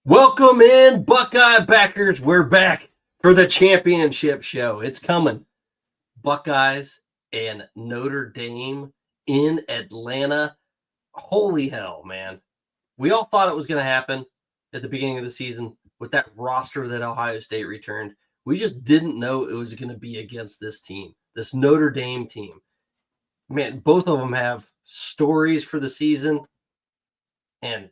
Welcome in, Buckeye backers. We're back for the championship show. It's coming. Buckeyes and Notre Dame in Atlanta. Holy hell, man. We all thought it was going to happen at the beginning of the season with that roster that Ohio State returned. We just didn't know it was going to be against this team, this Notre Dame team. Man, both of them have stories for the season and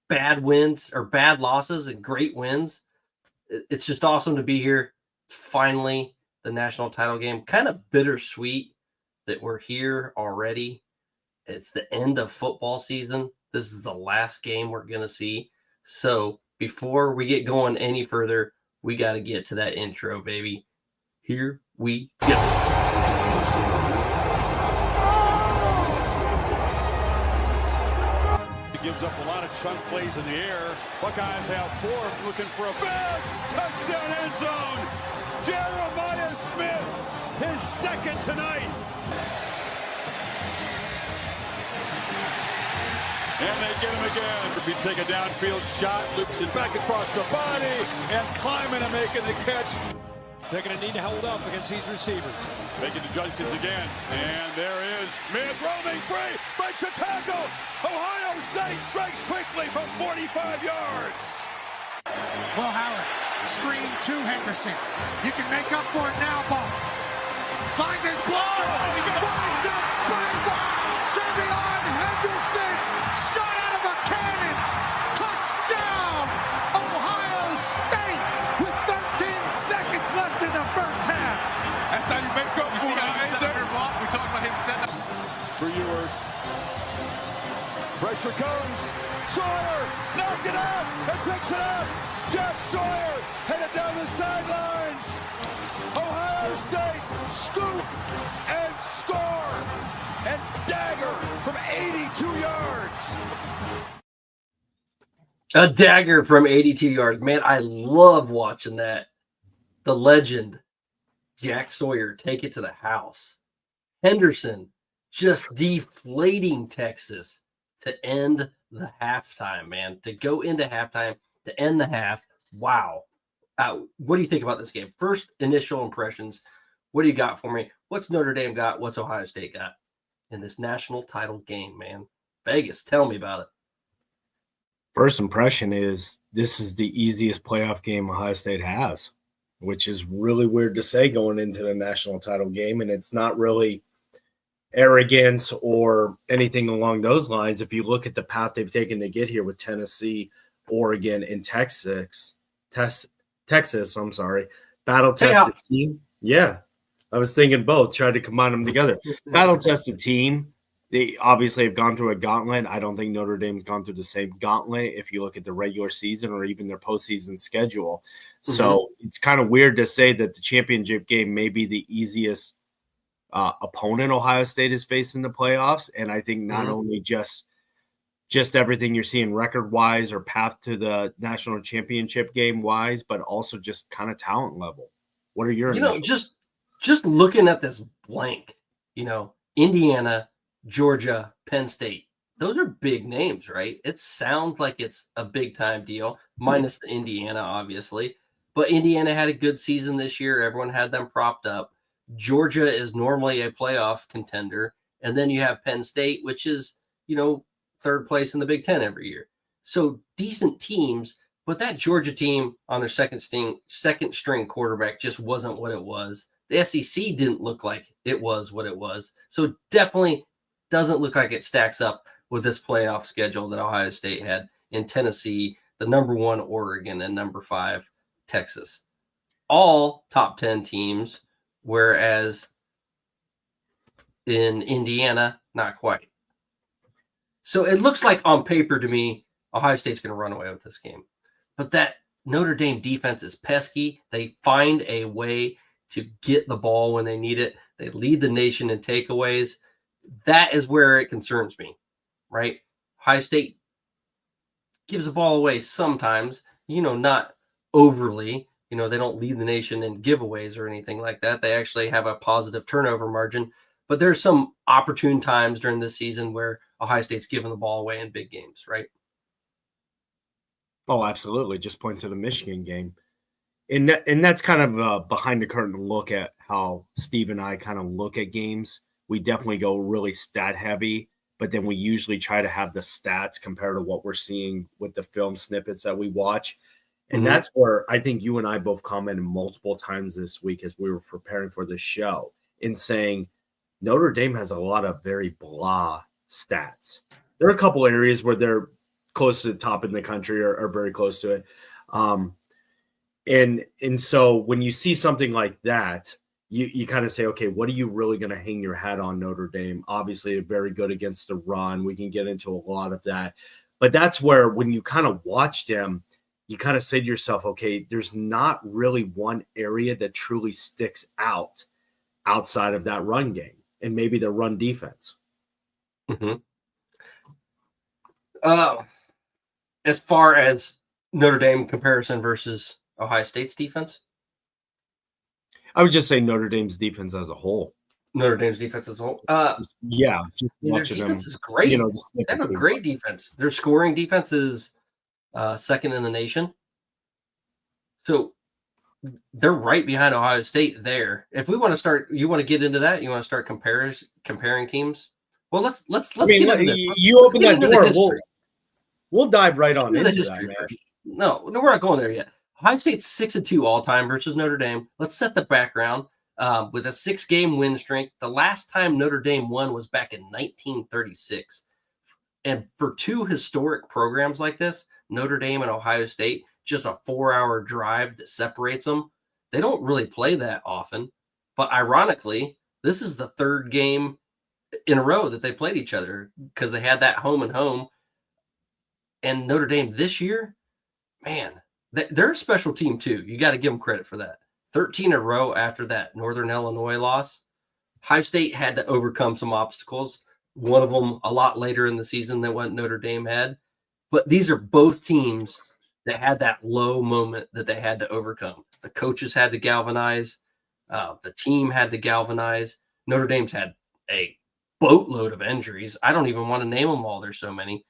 bad wins or bad losses and great wins. It's just awesome to be here. Finally, the national title game. Kind of bittersweet that we're here already. It's the end of football season. This is the last game we're going to see. So before we get going any further, we got to get to that intro, baby. Here we go. Gives up a lot of chunk plays in the air. Buckeyes have four, looking for a big touchdown end zone. Jeremiah Smith, his second tonight. And they get him again. If you take a downfield shot, loops it back across the body, and climbing and making the catch. They're going to need to hold up against these receivers. Making the Judkins again. And there is Smith roaming free. Breaks the tackle. Ohio State strikes quickly from 45 yards. Will Howard, screen to Henderson. You can make up for it now, ball. Finds his block. Finds that sprint. Trevion Henderson. Shot out of a cannon. Touchdown. Ohio State with 13 seconds left in the first half. That's how you make up for it. We talked about him setting up. For yours. Pressure comes. Sawyer knocked it out and picks it up. Jack Sawyer headed down the sidelines. Ohio State scoop and score and dagger from 82 yards. A dagger from 82 yards. Man, I love watching that. The legend, Jack Sawyer, take it to the house. Henderson just deflating Texas to end the halftime, man. To go into halftime, to end the half. Wow. What do you think about this game? First initial impressions. What do you got for me? What's Notre Dame got? What's Ohio State got in this national title game, man? Vegas, tell me about it. First impression is this is the easiest playoff game Ohio State has, which is really weird to say going into the national title game. And it's not really arrogance or anything along those lines. If you look at the path they've taken to get here with Tennessee, Oregon, and Texas, battle-tested team. Yeah, I was thinking both, tried to combine them together. Battle-tested team. They obviously have gone through a gauntlet. I don't think Notre Dame's gone through the same gauntlet if you look at the regular season or even their postseason schedule. So it's kind of weird to say that the championship game may be the easiest opponent Ohio State has faced in the playoffs. And I think not only just everything you're seeing record-wise or path to the national championship game-wise, but also just kind of talent level. What are your initials? Just looking at this blank, Indiana, Georgia, Penn State. Those are big names, right? It sounds like it's a big-time deal, minus the Indiana, obviously. But Indiana had a good season this year. Everyone had them propped up. Georgia is normally a playoff contender. And then you have Penn State, which is, third place in the Big Ten every year. So decent teams, but that Georgia team on their second string quarterback just wasn't what it was. The SEC didn't look like it was what it was. So definitely doesn't look like it stacks up with this playoff schedule that Ohio State had in Tennessee, the number 1 Oregon, and number 5 Texas. All top 10 teams, whereas in Indiana, not quite. So it looks like on paper to me, Ohio State's going to run away with this game. But that Notre Dame defense is pesky. They find a way to get the ball when they need it. They lead the nation in takeaways. That is where it concerns me, right? Ohio State gives the ball away sometimes, not overly. They don't lead the nation in giveaways or anything like that. They actually have a positive turnover margin. But there's some opportune times during this season where Ohio State's given the ball away in big games, right? Oh, absolutely. Just point to the Michigan game. And that's kind of a behind the curtain look at how Steve and I kind of look at games. We definitely go really stat heavy, but then we usually try to have the stats compared to what we're seeing with the film snippets that we watch. And that's where I think you and I both commented multiple times this week as we were preparing for the show in saying Notre Dame has a lot of very blah stats. There are a couple areas where they're close to the top in the country or very close to it. And so when you see something like that, you kind of say, okay, what are you really going to hang your hat on Notre Dame? Obviously, very good against the run. We can get into a lot of that. But that's where when you kind of watch them, you kind of say to yourself, okay, there's not really one area that truly sticks out outside of that run game and maybe the run defense. As far as Notre Dame comparison versus Ohio State's defense? I would just say Notre Dame's defense as a whole. Notre Dame's defense as a whole? Yeah. Just their defense is great. They have a great defense. Their scoring defense is second in the nation. So they're right behind Ohio State there. If we want to start, you want to get into that? You want to start comparing teams? Well, let's get into this. You open that door. We'll dive right on into that, man. No, we're not going there yet. Ohio State's 6-2 all-time versus Notre Dame. Let's set the background. With a 6-game win streak, the last time Notre Dame won was back in 1936. And for two historic programs like this, Notre Dame and Ohio State, just a 4-hour drive that separates them. They don't really play that often. But ironically, this is the third game in a row that they played each other because they had that home and home. And Notre Dame this year, man, they're a special team too. You got to give them credit for that. 13 in a row after that Northern Illinois loss. Ohio State had to overcome some obstacles. One of them a lot later in the season than what Notre Dame had. But these are both teams that had that low moment that they had to overcome. The coaches had to galvanize. The team had to galvanize. Notre Dame's had a boatload of injuries. I don't even want to name them all. There's so many.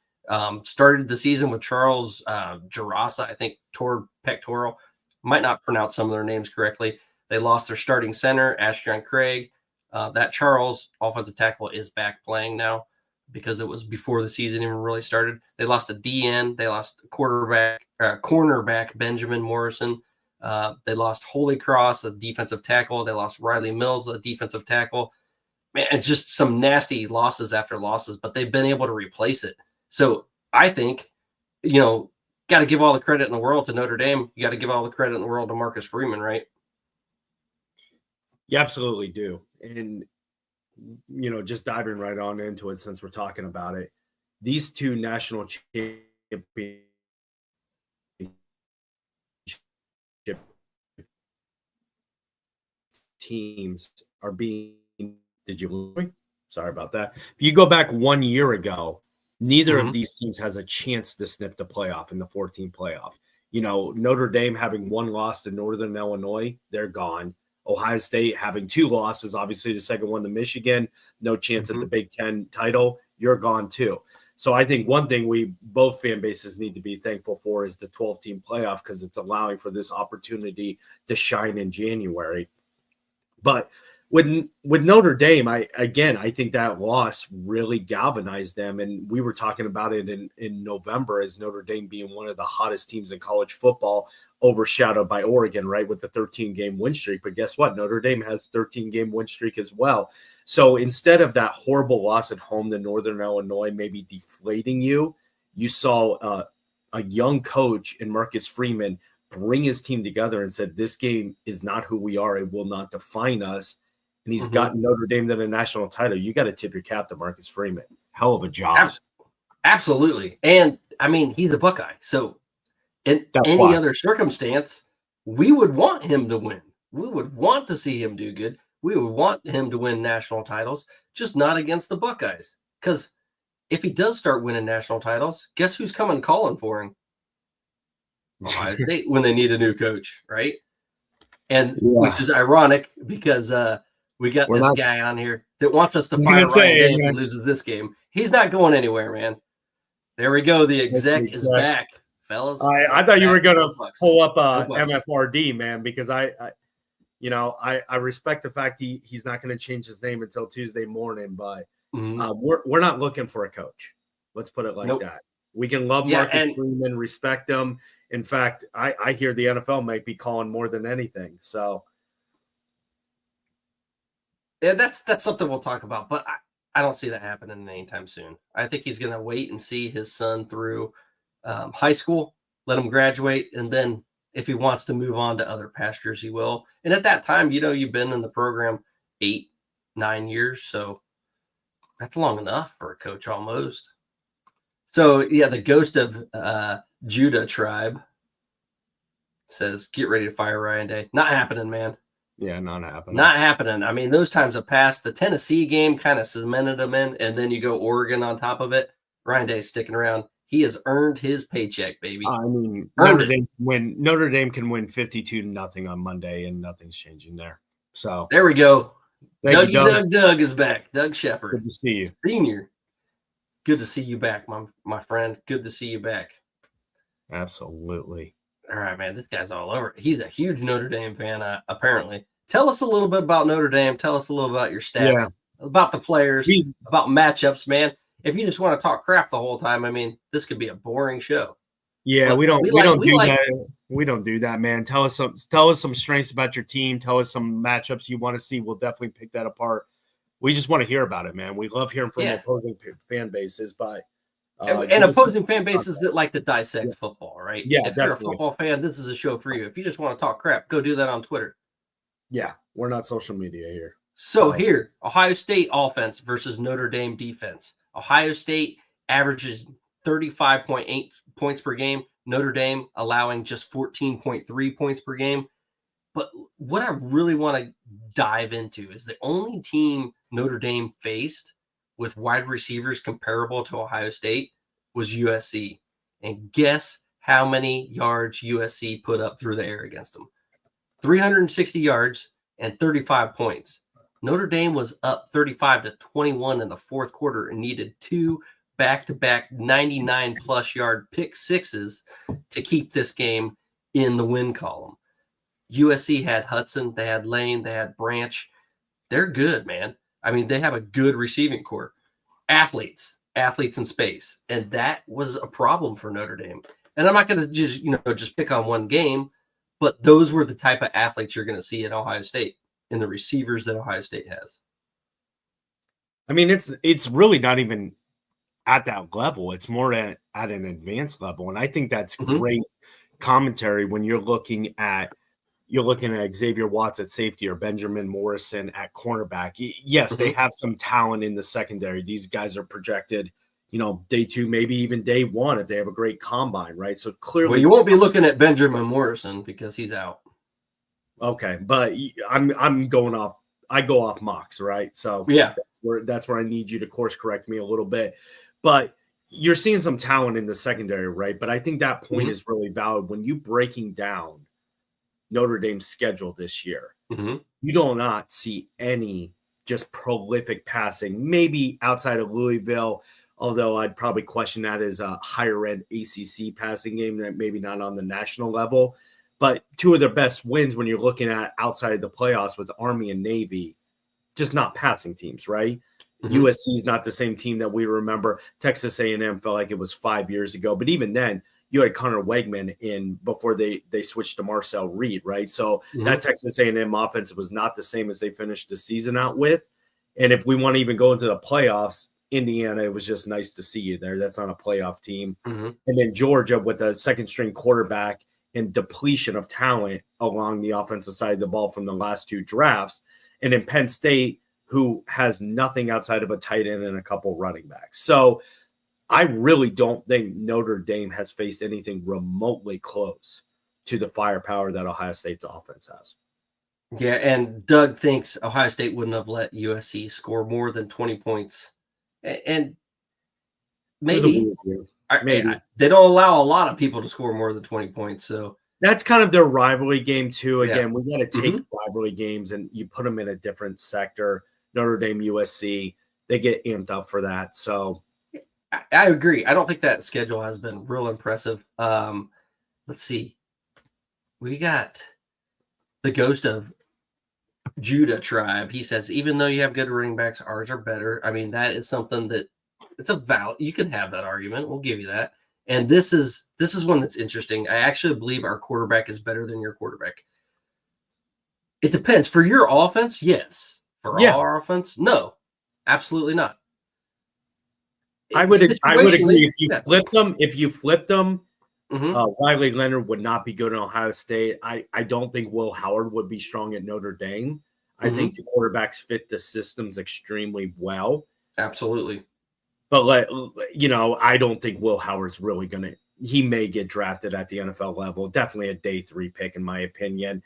Started the season with Charles Gerasa, I think, tore pectoral. Might not pronounce some of their names correctly. They lost their starting center, Ashton Craig. That Charles offensive tackle is back playing now because it was before the season even really started. They lost a DN. They lost cornerback Benjamin Morrison. They lost Holy Cross, a defensive tackle. They lost Riley Mills, a defensive tackle. Man, just some nasty losses after losses, but they've been able to replace it. So I think, got to give all the credit in the world to Notre Dame. You got to give all the credit in the world to Marcus Freeman, right? You absolutely do. And, just diving right on into it since we're talking about it, these two national championship teams are being – did you lose me? Sorry about that. If you go back 1 year ago, neither of these teams has a chance to sniff the playoff in the 14 playoff. Notre Dame having one loss to Northern Illinois, they're gone. Ohio State having two losses, obviously the second one to Michigan, no chance at the Big Ten title, you're gone too. So I think one thing we both fan bases need to be thankful for is the 12-team playoff because it's allowing for this opportunity to shine in January. But with Notre Dame, I think that loss really galvanized them. And we were talking about it in November as Notre Dame being one of the hottest teams in college football, overshadowed by Oregon, right, with the 13-game win streak. But guess what? Notre Dame has 13-game win streak as well. So instead of that horrible loss at home to Northern Illinois maybe deflating you, you saw a young coach in Marcus Freeman bring his team together and said, this game is not who we are. It will not define us. And he's gotten Notre Dame to the national title. You got to tip your cap to Marcus Freeman. Hell of a job. Absolutely. And, he's a Buckeye. So in any other circumstance, we would want him to win. We would want to see him do good. We would want him to win national titles, just not against the Buckeyes. Because if he does start winning national titles, guess who's coming calling for him? Ohio State when they need a new coach, right? And which is ironic because we got this guy on here that wants us to fire Ryan Day if he loses this game. He's not going anywhere, man. There we go. The exec is back. fellas. I thought you were going to pull up Bucks. MFRD, man, because I respect the fact he's not going to change his name until Tuesday morning, but we're not looking for a coach. Let's put it like that. We can love Marcus Freeman, respect him. In fact, I hear the NFL might be calling more than anything. So, yeah, that's something we'll talk about, but I don't see that happening anytime soon. I think he's going to wait and see his son through high school, let him graduate, and then if he wants to move on to other pastures, he will. And at that time, you've been in the program 8-9 years, so that's long enough for a coach almost. So, yeah, the ghost of Judah tribe says, get ready to fire Ryan Day. Not happening, man. Yeah, not happening. Not happening. I mean, those times have passed. The Tennessee game kind of cemented him in, and then you go Oregon on top of it. Ryan Day's sticking around. He has earned his paycheck, baby. I mean, Notre Dame can win 52-0 on Monday, and nothing's changing there. So there we go. Thank you, Doug is back. Doug Shepard. Good to see you. Senior. Good to see you back, my friend. Good to see you back. Absolutely. All right, man. This guy's all over. He's a huge Notre Dame fan, apparently. Tell us a little bit about Notre Dame. Tell us a little about your stats, about the players, about matchups, man. If you just want to talk crap the whole time, I mean, this could be a boring show. Yeah, we don't do that. We don't do that, man. Tell us some strengths about your team. Tell us some matchups you want to see. We'll definitely pick that apart. We just want to hear about it, man. We love hearing from opposing fan bases, but and opposing fan bases that like to dissect football, right? Yeah, if you're a football fan, this is a show for you. If you just want to talk crap, go do that on Twitter. Yeah, we're not social media here. So here, Ohio State offense versus Notre Dame defense. Ohio State averages 35.8 points per game. Notre Dame allowing just 14.3 points per game. But what I really want to dive into is the only team Notre Dame faced with wide receivers comparable to Ohio State was USC. And guess how many yards USC put up through the air against them? 360 yards and 35 points. Notre Dame was up 35-21 in the fourth quarter and needed 2 back-to-back 99-plus yard pick sixes to keep this game in the win column. USC had Hudson, they had Lane, they had Branch. They're good, man. I mean, they have a good receiving core. Athletes in space. And that was a problem for Notre Dame. And I'm not going to just pick on one game, but those were the type of athletes you're going to see at Ohio State and the receivers that Ohio State has. I mean, it's really not even at that level. It's more at an advanced level. And I think that's great commentary when you're looking at Xavier Watts at safety or Benjamin Morrison at cornerback. Yes, they have some talent in the secondary. These guys are projected, day 2, maybe even day 1 if they have a great combine, right? So clearly, well, you won't be looking at Benjamin Morrison because he's out. Okay, but I'm going off. I go off mocks, right? So yeah, that's where I need you to course correct me a little bit. But you're seeing some talent in the secondary, right? But I think that point is really valid when you breaking down Notre Dame's schedule this year. You do not see any just prolific passing, maybe outside of Louisville, although I'd probably question that as a higher end ACC passing game that maybe not on the national level. But 2 of their best wins when you're looking at outside of the playoffs with Army and Navy, just not passing teams, right? USC is not the same team that we remember. Texas A&M felt like it was 5 years ago. But even then, you had Connor Wegman in before they switched to Marcel Reed, right? So that Texas A&M offense was not the same as they finished the season out with. And if we want to even go into the playoffs, Indiana, it was just nice to see you there. That's not a playoff team. And then Georgia with a second-string quarterback and depletion of talent along the offensive side of the ball from the last 2 drafts. And in Penn State, who has nothing outside of a tight end and a couple running backs. So I really don't think Notre Dame has faced anything remotely close to the firepower that Ohio State's offense has. Yeah, and Doug thinks Ohio State wouldn't have let USC score more than 20 points. And maybe they don't allow a lot of people to score more than 20 points. So that's kind of their rivalry game too. Again, we got to take rivalry games and you put them in a different sector. Notre Dame, USC, they get amped up for that. So I agree. I don't think that schedule has been real impressive. Let's see. We got the ghost of Judah tribe. He says, even though you have good running backs, ours are better. I mean, that is something that it's a valid. You can have that argument. We'll give you that. And this is one that's interesting. I actually believe our quarterback is better than your quarterback. It depends. For your offense, yes. For our offense, no. Absolutely not. I would agree if you flipped them, Riley Leonard would not be good in Ohio State. I don't think Will Howard would be strong at Notre Dame. I think the quarterbacks fit the systems extremely well. Absolutely. But, I don't think Will Howard's really going to – he may get drafted at the NFL level. Definitely a day 3 pick, in my opinion.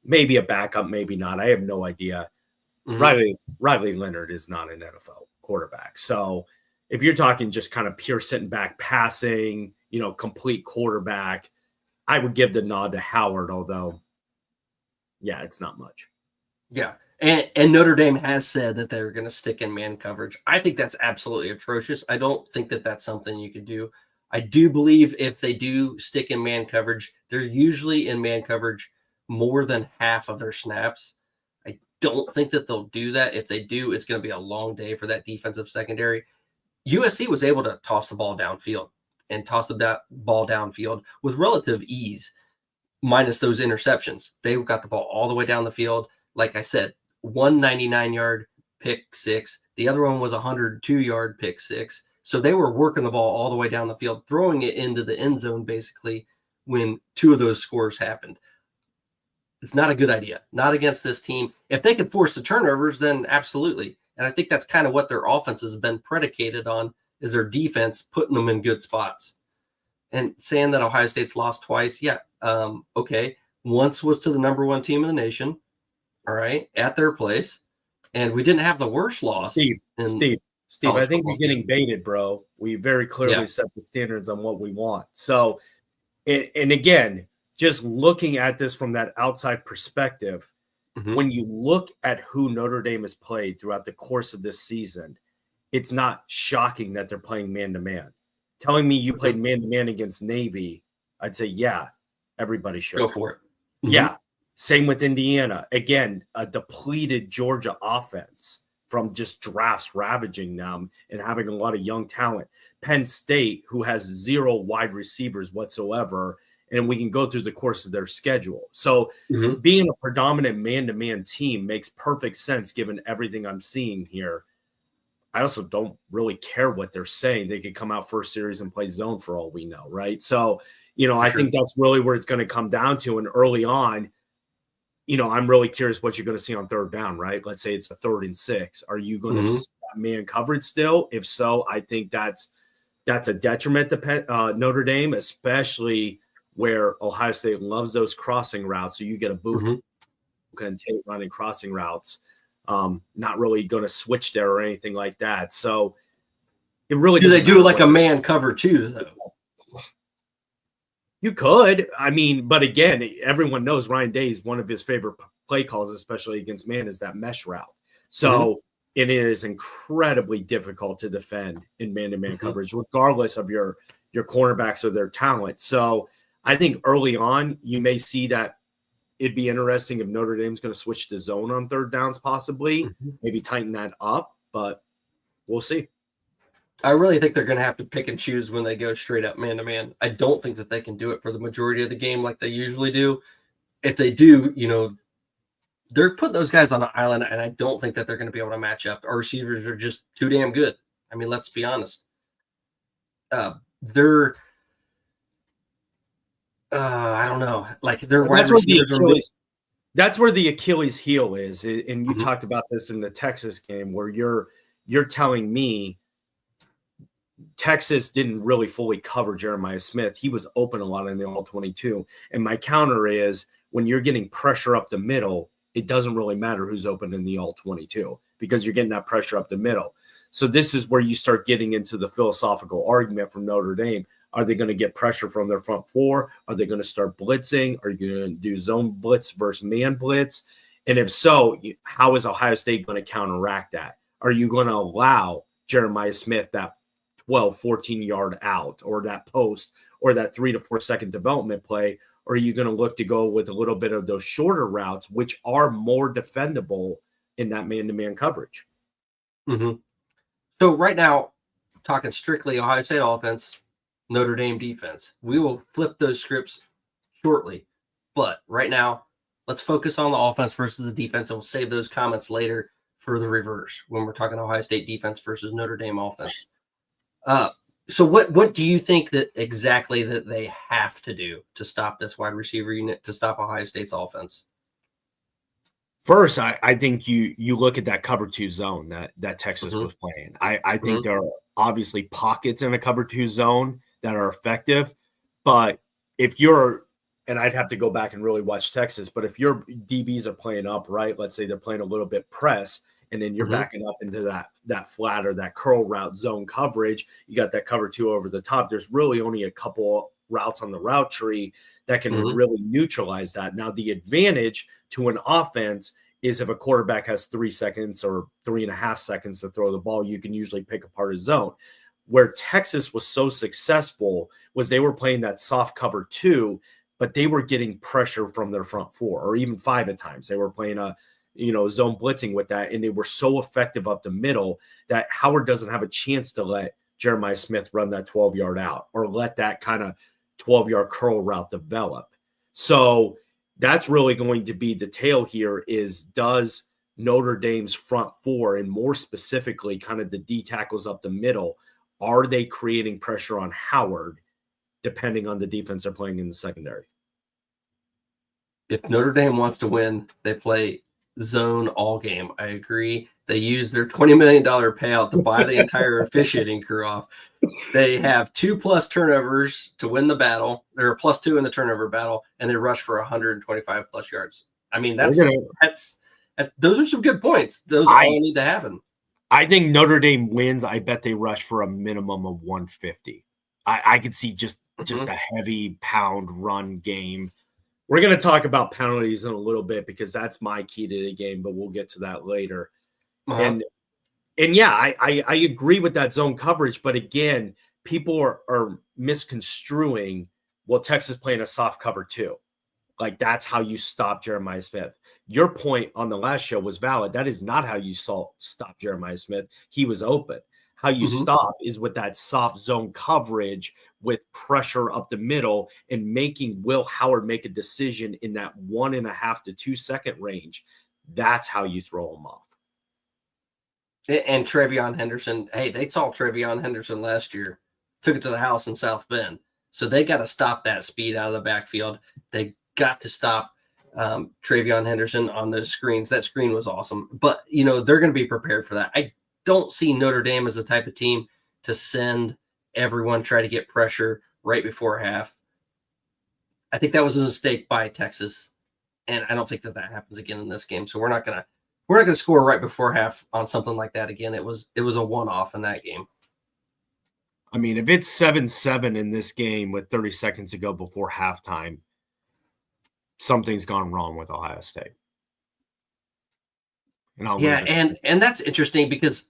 Maybe a backup, maybe not. I have no idea. Riley Leonard is not an NFL quarterback. So if you're talking just kind of pure sitting back passing, complete quarterback, I would give the nod to Howard, although, yeah, it's not much. Yeah. And Notre Dame has said that they're going to stick in man coverage. I think that's absolutely atrocious. I don't think that that's something you could do. I do believe if they do stick in man coverage, they're usually in man coverage more than half of their snaps. I don't think that they'll do that. If they do, it's going to be a long day for that defensive secondary. USC was able to toss the ball downfield with relative ease, minus those interceptions. They got the ball all the way down the field. Like I said, 199-yard pick six. The other one was a 102-yard pick six. So they were working the ball all the way down the field, throwing it into the end zone basically when 2 of those scores happened. It's not a good idea. Not against this team. If they could force the turnovers, then absolutely. And I think that's kind of what their offense has been predicated on, is their defense putting them in good spots. And saying that Ohio State's lost twice, yeah, okay. Once was to the number 1 team in the nation, all right, at their place. And we didn't have the worst loss. Steve, I think you're getting baited, bro. We very clearly set the standards on what we want. So, and again, just looking at this from that outside perspective, when you look at who Notre Dame has played throughout the course of this season, it's not shocking that they're playing man-to-man. Telling me you played man-to-man against Navy, I'd say, yeah, everybody should. Go for it. Yeah. Same with Indiana. Again, a depleted Georgia offense from just drafts ravaging them and having a lot of young talent. Penn State, who has 0 wide receivers whatsoever, and we can go through the course of their schedule. So being a predominant man-to-man team makes perfect sense given everything I'm seeing here. I also don't really care what they're saying. They could come out first series and play zone for all we know, right? So, I think that's really where it's going to come down to. And early on, I'm really curious what you're going to see on 3rd down, right? Let's say it's a 3rd and 6. Are you going to see that man coverage still? If so, I think that's a detriment to Notre Dame, especially where Ohio State loves those crossing routes. So you get a boot and Tate running crossing routes. Not really going to switch there or anything like that. So it really do they do like a man cover too, though? You could. I mean, but again, everyone knows Ryan Day's one of his favorite play calls, especially against man, is that mesh route. So it is incredibly difficult to defend in man-to-man coverage, regardless of your cornerbacks or their talent. So I think early on, you may see that it'd be interesting if Notre Dame's going to switch to zone on 3rd downs, possibly, maybe tighten that up, but we'll see. I really think they're going to have to pick and choose when they go straight up man-to-man. I don't think that they can do it for the majority of the game like they usually do. If they do, they're putting those guys on an island, and I don't think that they're going to be able to match up. Our receivers are just too damn good. I mean, let's be honest. I don't know. Like, their wide receivers that's where the Achilles heel is. And you talked about this in the Texas game where you're telling me Texas didn't really fully cover Jeremiah Smith. He was open a lot in the All-22. And my counter is when you're getting pressure up the middle, it doesn't really matter who's open in the All-22 because you're getting that pressure up the middle. So this is where you start getting into the philosophical argument from Notre Dame. Are they going to get pressure from their front 4? Are they going to start blitzing? Are you going to do zone blitz versus man blitz? And if so, how is Ohio State going to counteract that? Are you going to allow Jeremiah Smith that 12, 14-yard out or that post or that 3 to 4 second development play? Or are you going to look to go with a little bit of those shorter routes, which are more defendable in that man-to-man coverage? Mm-hmm. So right now, talking strictly Ohio State offense, Notre Dame defense. We will flip those scripts shortly. But right now, let's focus on the offense versus the defense, and we'll save those comments later for the reverse when we're talking Ohio State defense versus Notre Dame offense. So what do you think that exactly that they have to do to stop this wide receiver unit, to stop Ohio State's offense? First, I think you look at that cover 2 zone that Texas was playing. I think there are obviously pockets in a cover 2 zone that are effective, but if you're, and I'd have to go back and really watch Texas, but if your DBs are playing up, right, let's say they're playing a little bit press, and then you're backing up into that flat or that curl route zone coverage, you got that cover 2 over the top. There's really only a couple routes on the route tree that can really neutralize that. Now, the advantage to an offense is if a quarterback has 3 seconds or 3.5 seconds to throw the ball, you can usually pick apart his zone. Where Texas was so successful was they were playing that soft cover 2, but they were getting pressure from their front 4 or even 5 at times. They were playing a zone blitzing with that, and they were so effective up the middle that Howard doesn't have a chance to let Jeremiah Smith run that 12-yard out or let that kind of 12-yard curl route develop. So that's really going to be the tale here is, does Notre Dame's front 4, and more specifically kind of the D tackles up the middle, are they creating pressure on Howard depending on the defense they're playing in the secondary? If Notre Dame wants to win, they play zone all game. I agree. They use their $20 million payout to buy the entire officiating crew off. They have 2+ turnovers to win the battle. They're +2 in the turnover battle, and they rush for 125+ yards. I mean, that's those are some good points. Those all need to happen. I think Notre Dame wins. I bet they rush for a minimum of 150. I could see just a heavy pound run game. We're going to talk about penalties in a little bit because that's my key to the game, but we'll get to that later. And yeah, I agree with that zone coverage, but again, people are misconstruing, well, Texas playing a soft cover 2. Like, that's how you stop Jeremiah Smith. Your point on the last show was valid. That is not how you stop Jeremiah Smith. He was open. How you stop is with that soft zone coverage with pressure up the middle and making Will Howard make a decision in that 1.5 to 2 second range. That's how you throw him off. And TreVeyon Henderson, hey, they saw TreVeyon Henderson last year, took it to the house in South Bend. So they got to stop that speed out of the backfield. They got to stop TreVeyon Henderson on those screens. That screen was awesome. But, they're going to be prepared for that. I don't see Notre Dame as the type of team to send everyone, try to get pressure right before half. I think that was a mistake by Texas, and I don't think that happens again in this game. So we're not gonna score right before half on something like that again. It was a one-off in that game. I mean, if it's 7-7 in this game with 30 seconds to go before halftime, something's gone wrong with Ohio State. And that's interesting because,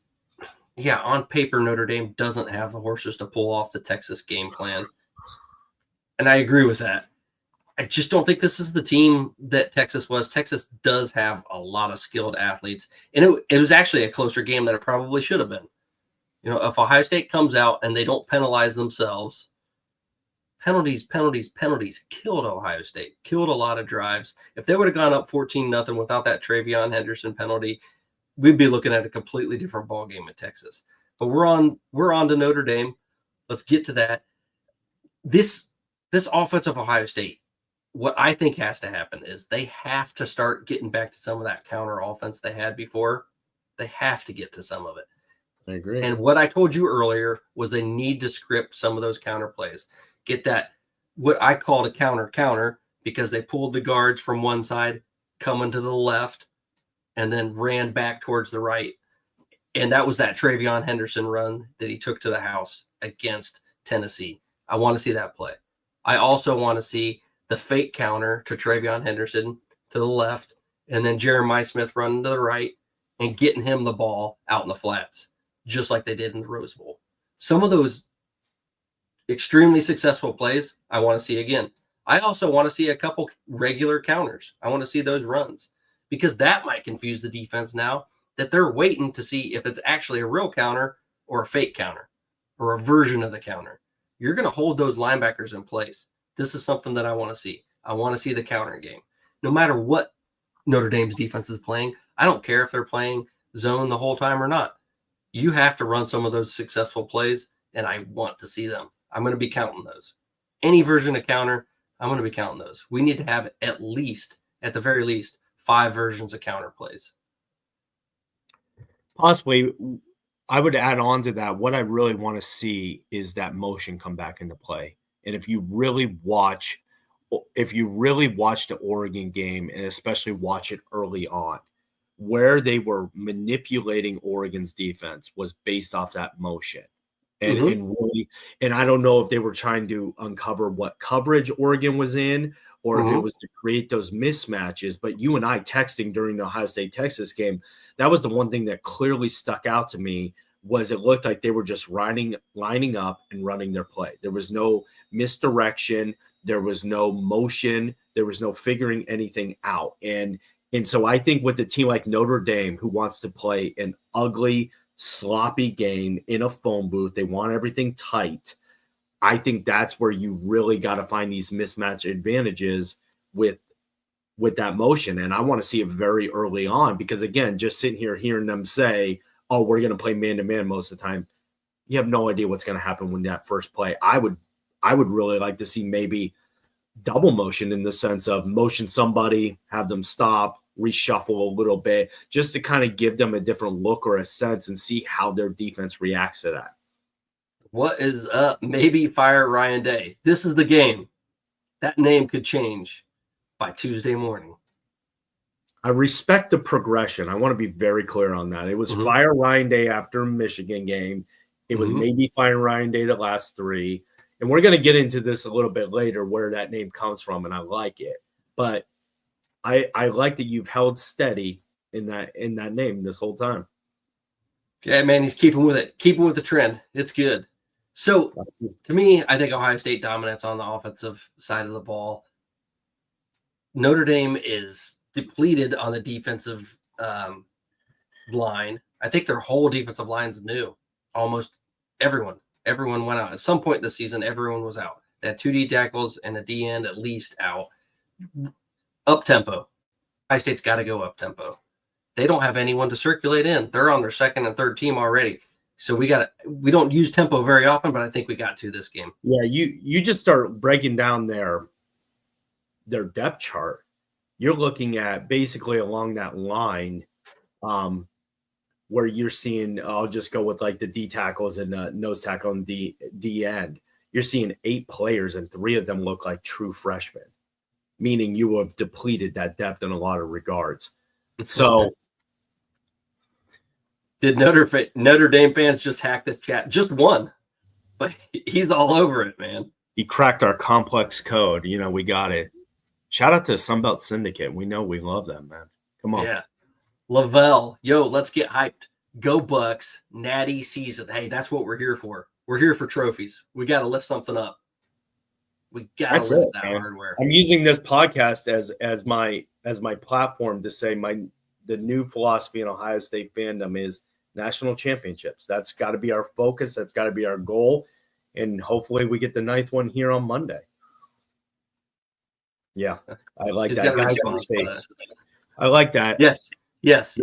on paper, Notre Dame doesn't have the horses to pull off the Texas game plan. And I agree with that. I just don't think this is the team that Texas was. Texas does have a lot of skilled athletes. And it was actually a closer game than it probably should have been. If Ohio State comes out and they don't penalize themselves, penalties killed Ohio State, killed a lot of drives. If they would have gone up 14-0 without that TreVeyon Henderson penalty, we'd be looking at a completely different ball game in Texas. But we're on to Notre Dame. Let's get to that. This offense of Ohio State, what I think has to happen is they have to start getting back to some of that counter offense they had before. They have to get to some of it. I agree. And what I told you earlier was they need to script some of those counter plays. Get that, what I called a counter, because they pulled the guards from one side, coming to the left, and then ran back towards the right. And that was that TreVeyon Henderson run that he took to the house against Tennessee. I want to see that play. I also want to see the fake counter to TreVeyon Henderson to the left, and then Jeremiah Smith running to the right and getting him the ball out in the flats, just like they did in the Rose Bowl. Some of those extremely successful plays I want to see again. I also want to see a couple regular counters. I want to see those runs because that might confuse the defense now that they're waiting to see if it's actually a real counter or a fake counter or a version of the counter. You're going to hold those linebackers in place. This is something that I want to see. I want to see the counter game. No matter what Notre Dame's defense is playing, I don't care if they're playing zone the whole time or not. You have to run some of those successful plays, and I want to see them. I'm going to be counting those. Any version of counter, I'm going to be counting those. We need to have at the very least, 5 versions of counter plays. Possibly, I would add on to that. What I really want to see is that motion come back into play. And if you really watch the Oregon game, and especially watch it early on, where they were manipulating Oregon's defense was based off that motion. And I don't know if they were trying to uncover what coverage Oregon was in or if it was to create those mismatches. But you and I texting during the Ohio State-Texas game, that was the one thing that clearly stuck out to me was it looked like they were just lining up and running their play. There was no misdirection. There was no motion. There was no figuring anything out. And so I think with a team like Notre Dame, who wants to play an ugly, sloppy game in a phone booth, they want everything tight. I think that's where you really got to find these mismatch advantages with that motion. And I want to see it very early on because, again, just sitting here hearing them say, oh, we're going to play man-to-man most of the time, you have no idea what's going to happen when that first play. I would really like to see maybe double motion in the sense of motion somebody, have them stop, reshuffle a little bit, just to kind of give them a different look or a sense and see how their defense reacts to that. What is up? Maybe fire Ryan Day. This is the game. That name could change by Tuesday morning. I respect the progression. I want to be very clear on that. It was fire Ryan Day after Michigan game. It was maybe fire Ryan Day the last 3. And we're going to get into this a little bit later where that name comes from, and I like it. But I like that you've held steady in that name this whole time. Yeah, man, he's keeping with it. Keeping with the trend. It's good. So, to me, I think Ohio State dominates on the offensive side of the ball. Notre Dame is depleted on the defensive line. I think their whole defensive line's new. Almost everyone went out. At some point this season, everyone was out. They had 2 D tackles and a D end at least out. Up-tempo. Ohio State's got to go up-tempo. They don't have anyone to circulate in. They're on their second and third team already. So we don't use tempo very often, but I think we got to this game. Yeah, you just start breaking down their depth chart. You're looking at basically along that line where you're seeing, I'll just go with like the D tackles and nose tackle and D end. You're seeing 8 players and 3 of them look like true freshmen, meaning you have depleted that depth in a lot of regards. So did Notre Dame fans just hack the chat? Just one, but he's all over it, man. He cracked our complex code. You know, we got it. Shout out to Sunbelt Syndicate. We know we love them, man. Come on. Yeah. Lavelle, yo, let's get hyped. Go Bucks, natty season. Hey, that's what we're here for. We're here for trophies. We got to lift something up. We got to lift that hardware. I'm using this podcast as my platform to say the new philosophy in Ohio State fandom is national championships. That's got to be our focus. That's got to be our goal. And hopefully we get the 9th one here on Monday. Yeah, I like that. Guys in space. I like that. Yes.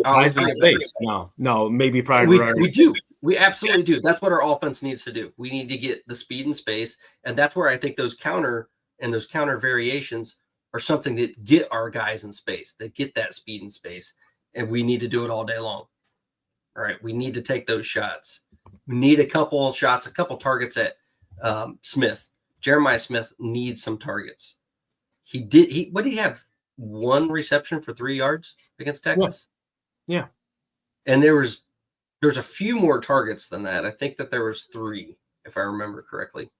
Guys in space. No, maybe prior. We do. We absolutely do. That's what our offense needs to do. We need to get the speed and space. And that's where I think those counter variations are something that get our guys in space. They get that speed and space. And we need to do it all day long. All right. We need to take those shots. We need a couple shots, a couple targets at Smith. Jeremiah Smith needs some targets. What did he have? 1 reception for 3 yards against Texas? Yeah. And there's a few more targets than that. I think that there was 3, if I remember correctly.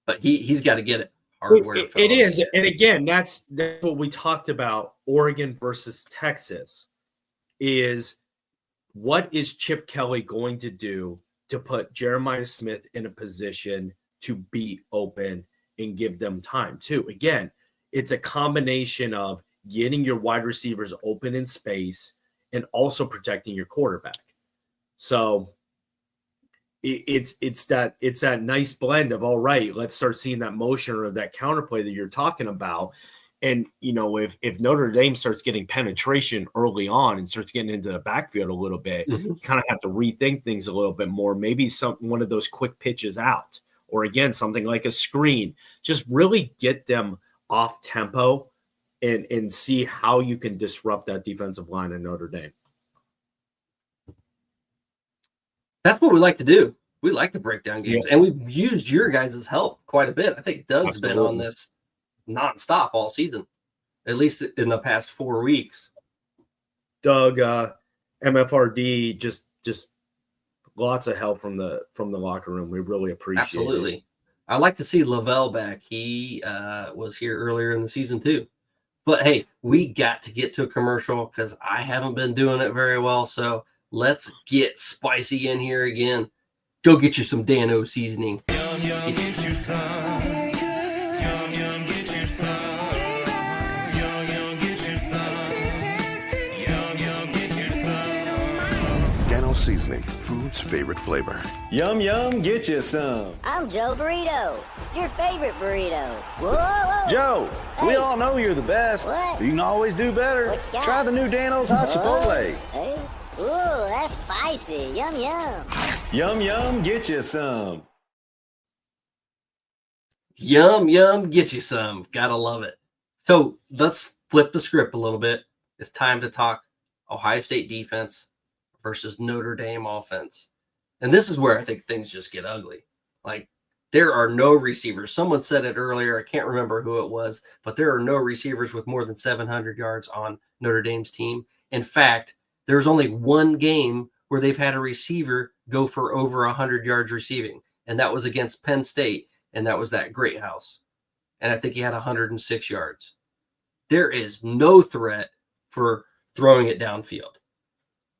But he's got to get it. It is. And again, that's what we talked about, Oregon versus Texas, is what is Chip Kelly going to do to put Jeremiah Smith in a position to be open and give them time too. Again, it's a combination of getting your wide receivers open in space and also protecting your quarterback. So it's that nice blend of, all right, let's start seeing that motion or that counterplay that you're talking about. And, if Notre Dame starts getting penetration early on and starts getting into the backfield a little bit, you kind of have to rethink things a little bit more. Maybe one of those quick pitches out, or again, something like a screen. Just really get them off tempo and see how you can disrupt that defensive line in Notre Dame. That's what we like to do. We like to break down games, and we've used your guys' help quite a bit. I think Doug's been on this nonstop all season, at least in the past 4 weeks. Doug, MFRD, just lots of help from the locker room. We really appreciate it. Absolutely. I like to see Lavelle back. He was here earlier in the season too. But hey, we got to get to a commercial because I haven't been doing it very well. So let's get spicy in here again. Go get you some Dano seasoning. Yum, yum, get you some. Yum, yum, get you some. Yum, yum, get you some. Yum, yum, get you some. Dano Seasoning, food's favorite flavor. Yum, yum, get you some. I'm Joe Burrito, your favorite burrito. Whoa, whoa. Joe, we Hey. all know you're the best. What? You can always do better. What you got? Try the new Dano's Hot Chipotle. Hey. Ooh, that's spicy. Yum, yum. Yum, yum, get you some. Yum, yum, get you some. Gotta love it. So let's flip the script a little bit. It's time to talk Ohio State defense versus Notre Dame offense. And this is where I think things just get ugly. Like, there are no receivers. Someone said it earlier. I can't remember who it was, but there are no receivers with more than 700 yards on Notre Dame's team. In fact, there's only one game where they've had a receiver go for over 100 yards receiving, and that was against Penn State, and that was that Great House. And I think he had 106 yards. There is no threat for throwing it downfield.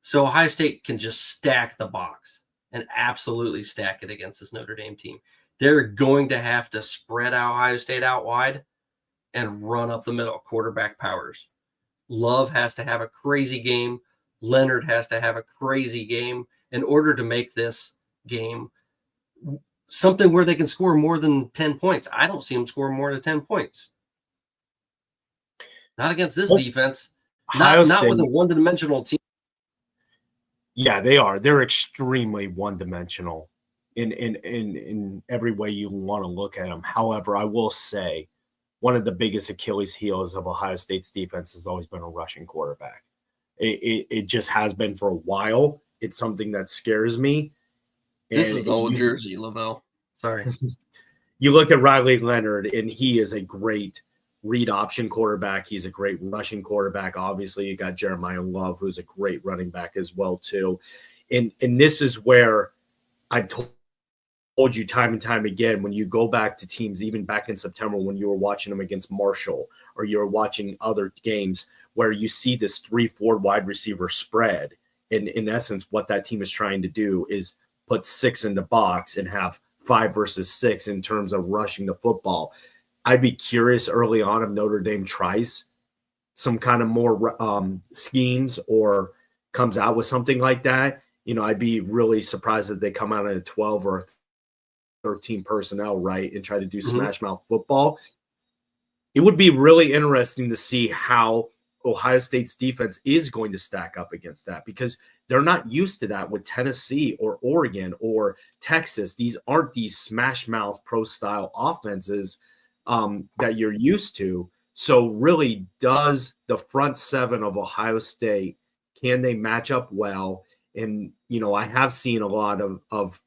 So Ohio State can just stack the box and absolutely stack it against this Notre Dame team. They're going to have to spread Ohio State out wide and run up the middle, quarterback powers. Love has to have a crazy game. Leonard has to have a crazy game in order to make this game something where they can score more than 10 points. I don't see them score more than 10 points. Not against this defense. Not with a one-dimensional team. Yeah, they are. They're extremely one-dimensional in every way you want to look at them. However, I will say one of the biggest Achilles heels of Ohio State's defense has always been a rushing quarterback. It just has been for a while. It's something that scares me. This is the old jersey, Lavelle. Sorry. You look at Riley Leonard, and he is a great read option quarterback. He's a great rushing quarterback. Obviously, you got Jeremiah Love, who's a great running back as well, too. And this is where I've told you time and time again, when you go back to teams, even back in September when you were watching them against Marshall or you were watching other games where you see this 3-4 wide receiver spread. And in essence, what that team is trying to do is put 6 in the box and have 5 versus 6 in terms of rushing the football. I'd be curious early on if Notre Dame tries some kind of more schemes or comes out with something like that. I'd be really surprised if they come out in a 12 or 13 personnel, right, and try to do smash mouth football. It would be really interesting to see how Ohio State's defense is going to stack up against that, because they're not used to that with Tennessee or Oregon or Texas. These aren't these smash mouth pro style offenses that you're used to. So really, does the front seven of Ohio State, can they match up well? And, I have seen a lot of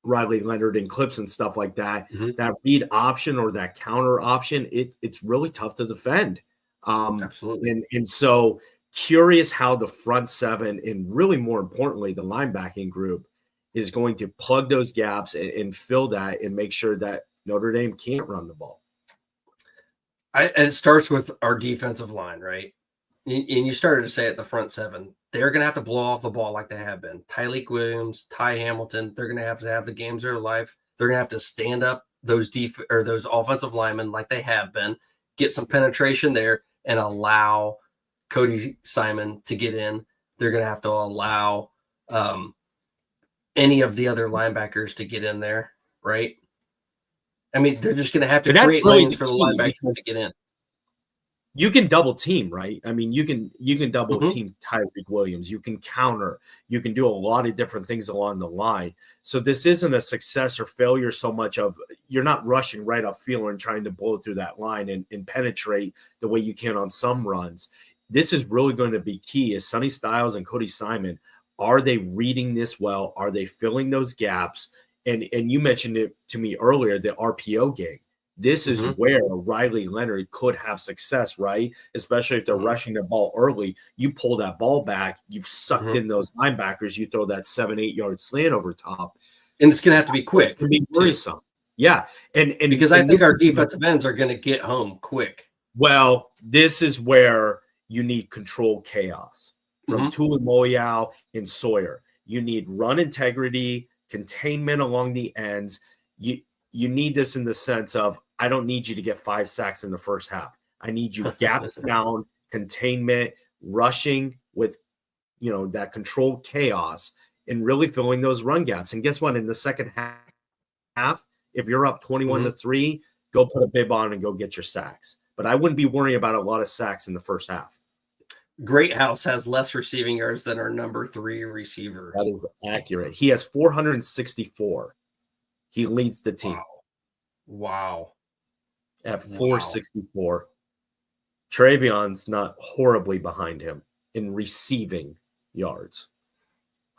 Riley Leonard in clips and stuff like that. That read option or that counter option, it's really tough to defend. Absolutely. And so curious how the front seven, and really more importantly, the linebacking group, is going to plug those gaps and fill that and make sure that Notre Dame can't run the ball. It starts with our defensive line, right? and you started to say it, the front seven, they're going to have to blow off the ball like they have been. Tyleek Williams, Ty Hamilton, they're going to have the games of their life. They're going to have to stand up those those offensive linemen like they have been, get some penetration there, and allow Cody Simon to get in. They're going to have to allow any of the other linebackers to get in there, right? I mean, they're just going to have to create lanes for the linebackers to get in. You can double team, right? I mean, you can double team Tyreek Williams. You can counter. You can do a lot of different things along the line. So this isn't a success or failure so much of you're not rushing right up field and trying to blow through that line and penetrate the way you can on some runs. This is really going to be key is Sonny Styles and Cody Simon. Are they reading this well? Are they filling those gaps? And you mentioned it to me earlier, the RPO game. This is where Riley Leonard could have success, right? Especially if they're rushing the ball early. You pull that ball back, you've sucked in those linebackers, you throw that 7-8 yard slant over top. And it's going to have to be quick. It can be worrisome. Yeah. And because I think our defensive ends are going to get home quick. Well, this is where you need controlled chaos from Tulu Moyau and Sawyer. You need run integrity, containment along the ends. You need this in the sense of, I don't need you to get 5 sacks in the first half. I need you gaps down, containment, rushing with, that controlled chaos and really filling those run gaps. And guess what? In the second half, if you're up 21-3, go put a bib on and go get your sacks. But I wouldn't be worrying about a lot of sacks in the first half. Great House has less receiving yards than our number 3 receiver. That is accurate. He has 464. He leads the team. Wow. At 464. Travion's not horribly behind him in receiving yards.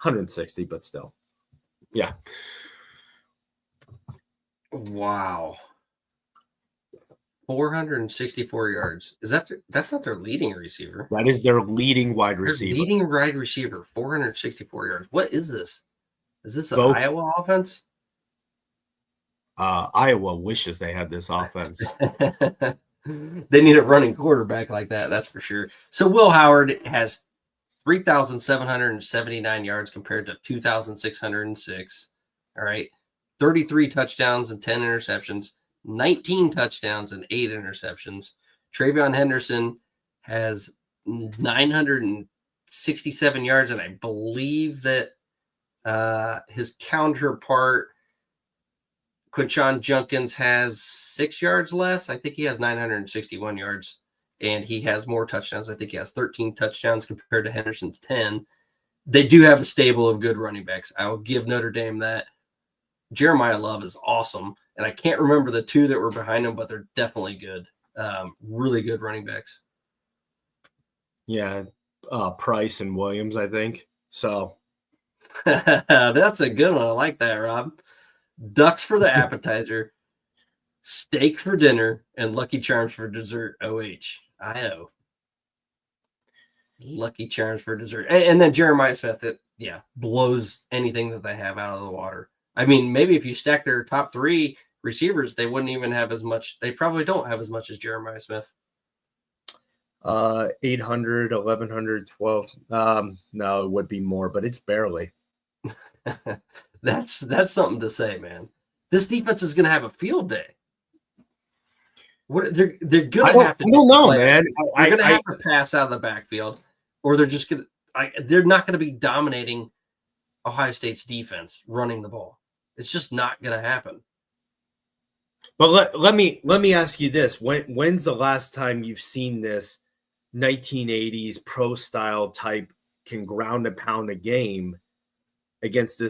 160, but still. Yeah. Wow. 464 yards. That's not their leading receiver. That is their leading wide receiver. Their leading wide receiver, 464 yards. What is this? Is this an Iowa offense? Iowa wishes they had this offense. They need a running quarterback like that, that's for sure. So Will Howard has 3,779 yards compared to 2,606. All right. 33 touchdowns and 10 interceptions, 19 touchdowns and 8 interceptions. Travion Henderson has 967 yards, and I believe that his counterpart Quinshon Junkins has 6 yards less. I think he has 961 yards, and he has more touchdowns. I think he has 13 touchdowns compared to Henderson's 10. They do have a stable of good running backs. I will give Notre Dame that. Jeremiah Love is awesome, and I can't remember the 2 that were behind him, but they're definitely good. Really good running backs. Yeah, Price and Williams, I think. So that's a good one. I like that, Rob. Ducks for the appetizer, steak for dinner, and Lucky Charms for dessert. IO. Lucky Charms for dessert. And then Jeremiah Smith, that blows anything that they have out of the water. I mean, maybe if you stack their top 3 receivers, they wouldn't even have as much. They probably don't have as much as Jeremiah Smith. 800, 1,100, 12. No, it would be more, but it's barely. That's something to say, man. This defense is going to have a field day. What they're going to have to. I don't know, man. They're going to have to pass out of the backfield, or they're just going to. They're not going to be dominating Ohio State's defense running the ball. It's just not going to happen. But let me ask you this: when's the last time you've seen this 1980s pro style type can ground and pound a game against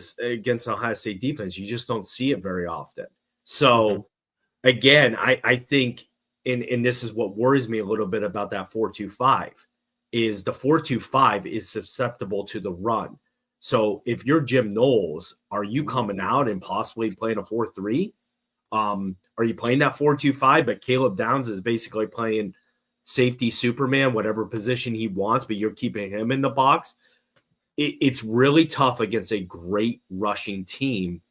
Ohio State defense? You just don't see it very often. So again, I think, and this is what worries me a little bit about that 4-2-5, is the 4-2-5 is susceptible to the run. So if you're Jim Knowles, are you coming out and possibly playing a 4-3? Are you playing that 4-2-5, but Caleb Downs is basically playing safety Superman, whatever position he wants, but you're keeping him in the box? It's really tough against a great rushing team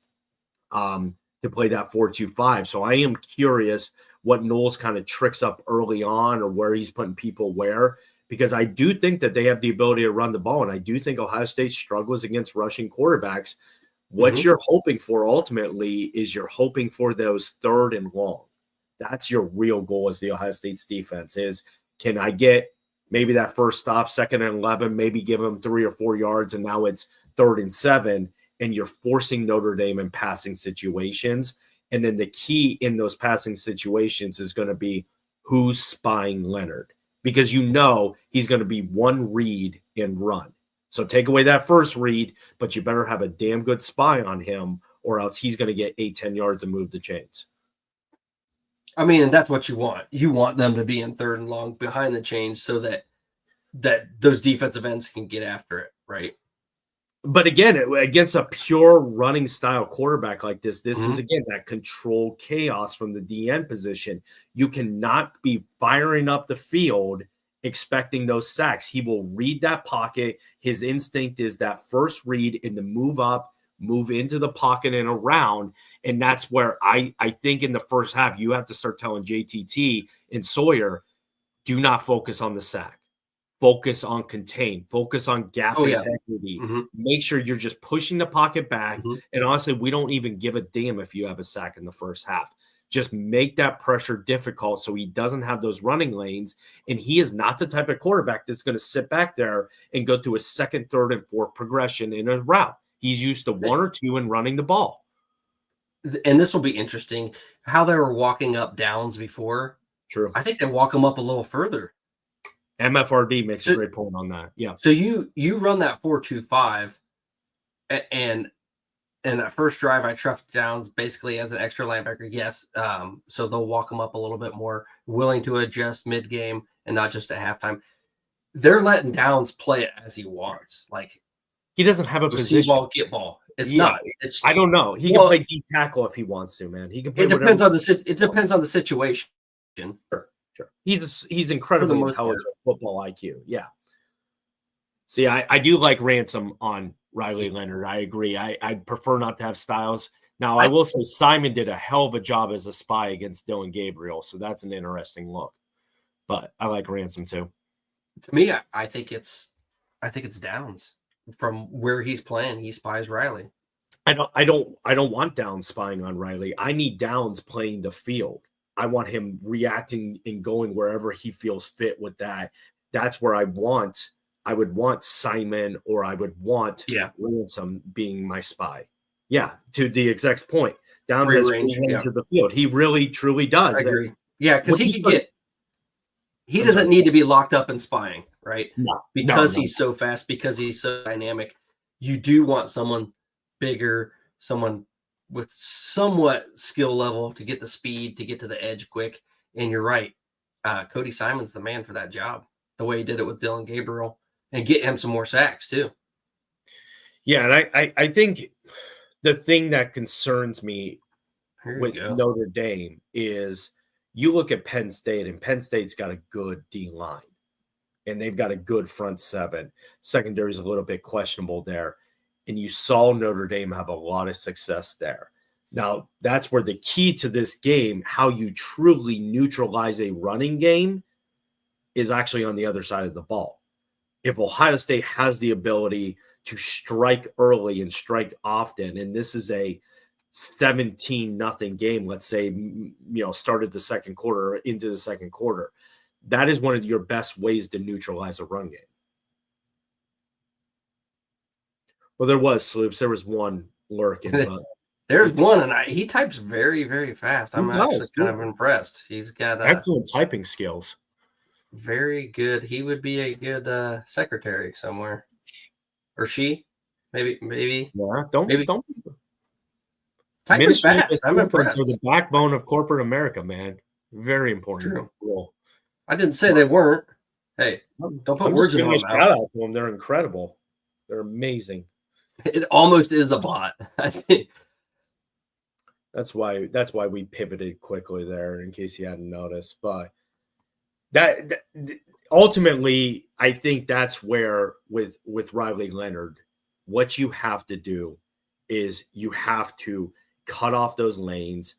to play that 4-2-5. So I am curious what Knowles kind of tricks up early on, or where he's putting people where, because I do think that they have the ability to run the ball, and I do think Ohio State struggles against rushing quarterbacks. What you're hoping for ultimately is you're hoping for those third and long. That's your real goal as the Ohio State's defense is, can I get maybe that first stop, 2nd and 11, maybe give them 3 or 4 yards, and now it's 3rd and 7, and you're forcing Notre Dame in passing situations. And then the key in those passing situations is going to be who's spying Leonard, because he's going to be one read and run. So take away that first read, but you better have a damn good spy on him, or else he's going to get 8-10 yards and move the chains. I mean, and that's what you want. You want them to be in 3rd and long behind the chains so that those defensive ends can get after it, right? But again, against a pure running style quarterback like this is, again, that controlled chaos from the DN position. You cannot be firing up the field expecting those sacks. He will read that pocket. His instinct is that first read and to move up, move into the pocket and around. And that's where I think in the first half, you have to start telling JTT and Sawyer, do not focus on the sack. Focus on contain. Focus on gap integrity. Make sure you're just pushing the pocket back. And honestly, we don't even give a damn if you have a sack in the first half. Just make that pressure difficult so he doesn't have those running lanes. And he is not the type of quarterback that's going to sit back there and go to a 2nd, 3rd, and 4th progression in a route. He's used to 1 or 2 in running the ball. And this will be interesting. How they were walking up downs before. True. I think they walk them up a little further. MFRD makes a great point on that. Yeah. So you run that 4-2-5, and that first drive I trust Downs basically as an extra linebacker. Yes. So they'll walk him up a little bit more, willing to adjust mid game and not just at halftime. They're letting Downs play it as he wants. Like, he doesn't have a position. Ball, get ball. It's not. It's, I don't know. He can play D tackle if he wants to, man. He can play. It depends on the situation. Sure. He's incredibly intelligent football IQ. Yeah. See, I do like Ransom on Riley Leonard. I agree. I'd prefer not to have Styles. Now, I will say Simon did a hell of a job as a spy against Dylan Gabriel, so that's an interesting look. But I like Ransom too. To me, I think it's Downs. From where he's playing, he spies Riley. I don't want Downs spying on Riley. I need Downs playing the field. I want him reacting and going wherever he feels fit with that. That's where I would want Simon, or I would want Ransom being my spy. Yeah, to the exec's point. Downs has free range of the field. He really, truly does. I agree. Yeah, because he doesn't need to be locked up in spying, right? Because he's so fast, because he's so dynamic. You do want someone bigger, someone with somewhat skill level to get the speed, to get to the edge quick. And you're right. Cody Simon's the man for that job, the way he did it with Dylan Gabriel, and get him some more sacks too. Yeah, and I think the thing that concerns me with Notre Dame is you look at Penn State, and Penn State's got a good D line, and they've got a good front seven. Secondary is a little bit questionable there. And you saw Notre Dame have a lot of success there. Now, that's where the key to this game, how you truly neutralize a running game, is actually on the other side of the ball. If Ohio State has the ability to strike early and strike often, and this is a 17-0 game, let's say, started the second quarter or into the second quarter, that is one of your best ways to neutralize a run game. Well, there was Sloops. There was one lurking. But there's one, and he types very, very fast. I'm actually kind of impressed. He's got excellent typing skills. Very good. He would be a good secretary somewhere, or she, maybe. Yeah, don't. Typing fast. I'm impressed. Are the backbone of corporate America, man. Very important role. I didn't say they weren't. Hey, don't put words in my mouth. Shout out to them. They're incredible. They're amazing. It almost is a bot. That's why we pivoted quickly there, in case you hadn't noticed. But that ultimately, I think that's where with Riley Leonard, what you have to do is you have to cut off those lanes,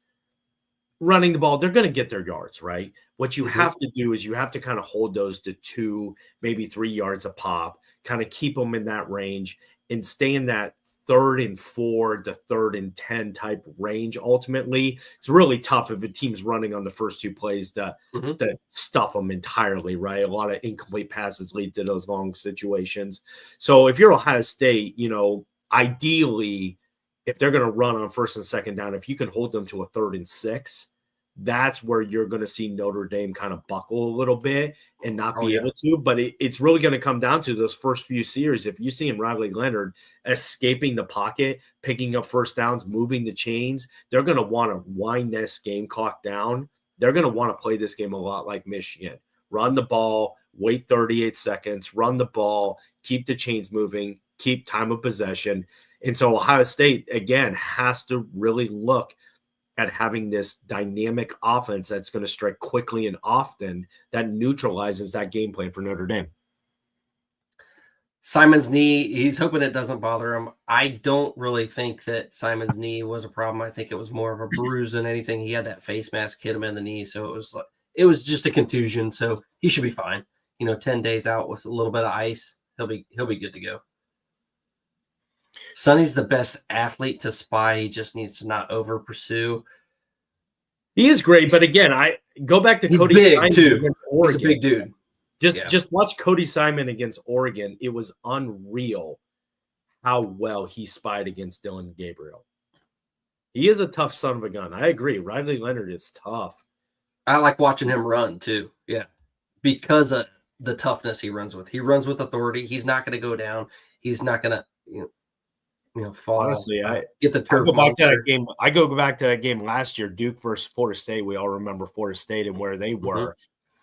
running the ball, they're going to get their yards, right? What you Mhm. have to do is you have to kind of hold those to 2, maybe 3 yards a pop, kind of keep them in that range and stay in that 3rd and 4 to 3rd and 10 type range. Ultimately, it's really tough if a team's running on the first 2 plays to Mhm. stuff them entirely, right? A lot of incomplete passes lead to those long situations. So if you're Ohio State, ideally, if they're going to run on 1st and 2nd down, if you can hold them to a 3rd and 6, that's where you're going to see Notre Dame kind of buckle a little bit and not be able to. But it's really going to come down to those first few series. If you see Riley Leonard escaping the pocket, picking up first downs, moving the chains, they're going to want to wind this game clock down. They're going to want to play this game a lot like Michigan. Run the ball, wait 38 seconds, run the ball, keep the chains moving, keep time of possession. And so Ohio State, again, has to really look at having this dynamic offense that's going to strike quickly and often that neutralizes that game plan for Notre Dame. Simon's knee, he's hoping it doesn't bother him. I don't really think that Simon's knee was a problem. I think it was more of a bruise than anything. He had that face mask hit him in the knee, so it was just a contusion. So he should be fine. 10 days out with a little bit of ice, he'll be good to go. Sonny's the best athlete to spy. He just needs to not over pursue. He is great, but again, I go back to He's Cody big Simon too. against Oregon. He's a big dude. Just watch Cody Simon against Oregon. It was unreal how well he spied against Dylan Gabriel. He is a tough son of a gun. I agree. Riley Leonard is tough. I like watching him run too. Yeah, because of the toughness he runs with. He runs with authority. He's not going to go down. He's not going to fall. Honestly, I get the turf. Go back to that game. I go back to that game last year, Duke versus Florida State. We all remember Florida State and where they were.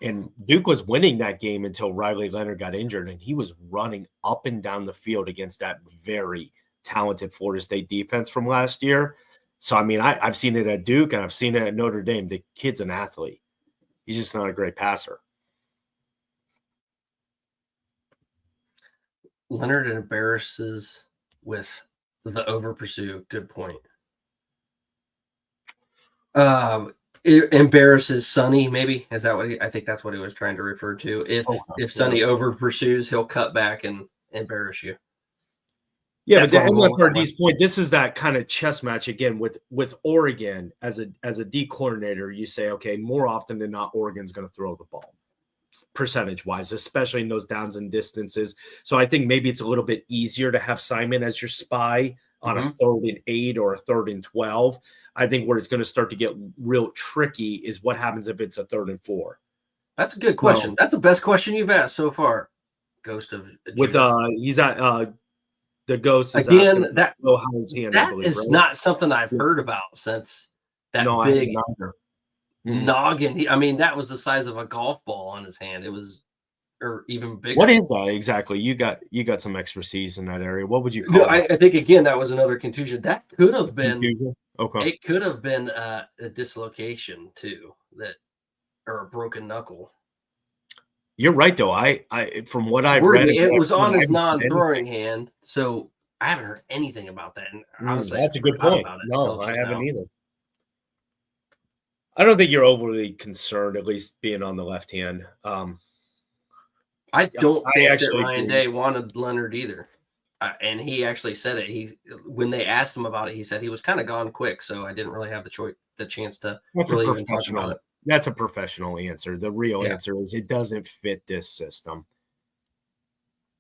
And Duke was winning that game until Riley Leonard got injured, and he was running up and down the field against that very talented Florida State defense from last year. So, I mean, I've seen it at Duke, and I've seen it at Notre Dame. The kid's an athlete. He's just not a great passer. Leonard embarrasses with the over pursue. Good point. It embarrasses Sonny, maybe. Is that what I think that's what he was trying to refer to. If Sonny over pursues, he'll cut back and embarrass you. Yeah, but MFRD's point, this is that kind of chess match again with Oregon as a D coordinator. You say, okay, more often than not, Oregon's going to throw the ball percentage wise, especially in those downs and distances. So I think maybe it's a little bit easier to have Simon as your spy on a 3rd and 8 or a 3rd and 12. I think where it's going to start to get real tricky is what happens if it's a 3rd and 4. That's a good question. That's the best question you've asked so far. Ghost of with he's at the ghost is again. That hand, is right? Not something I've heard about since that big noggin. I mean, that was the size of a golf ball on his hand. It was, or even bigger. What is that exactly? You got some expertise in that area. What would you call it? I think again that was another contusion. That could have been contusion. Okay. It could have been a dislocation too, or a broken knuckle. You're right, though. I from what I've read, it was on his non-throwing hand, so I haven't heard anything about that. And honestly, that's a good point. No, I haven't either. I don't think you're overly concerned, at least being on the left hand. I don't think that Ryan Day wanted Leonard either. And he actually said it. When they asked him about it, he said he was kind of gone quick, so I didn't really have the chance to really even talk about it. That's a professional answer. The real answer is it doesn't fit this system.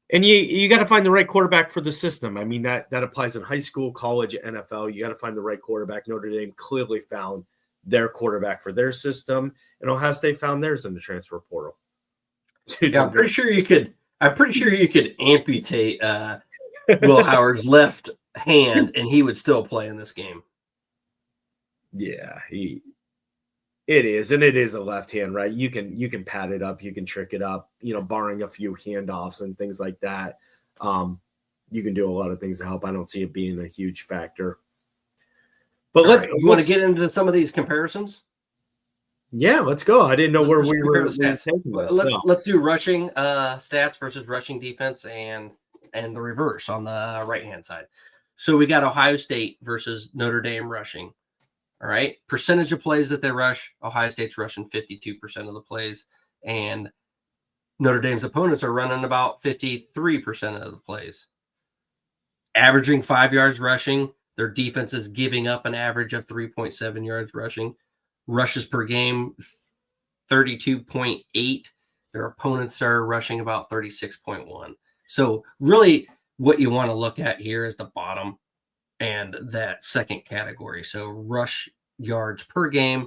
And you got to find the right quarterback for the system. I mean, that applies in high school, college, NFL. You got to find the right quarterback. Notre Dame clearly found their quarterback for their system, and Ohio State found theirs in the transfer portal. Yeah, I'm pretty sure you could amputate Will Howard's left hand, and he would still play in this game. Yeah, it is, and it is a left hand, right? You can pad it up, you can trick it up, barring a few handoffs and things like that. You can do a lot of things to help. I don't see it being a huge factor. But you want to get into some of these comparisons? Yeah, let's go. I didn't know where we were taking this. Let's do rushing stats versus rushing defense and the reverse on the right hand side. So we got Ohio State versus Notre Dame rushing. All right. Percentage of plays that they rush, Ohio State's rushing 52% of the plays, and Notre Dame's opponents are running about 53% of the plays. Averaging 5 yards rushing, their defense is giving up an average of 3.7 yards rushing. Rushes per game, 32.8. Their opponents are rushing about 36.1. So really what you want to look at here is the bottom and that second category. So rush yards per game,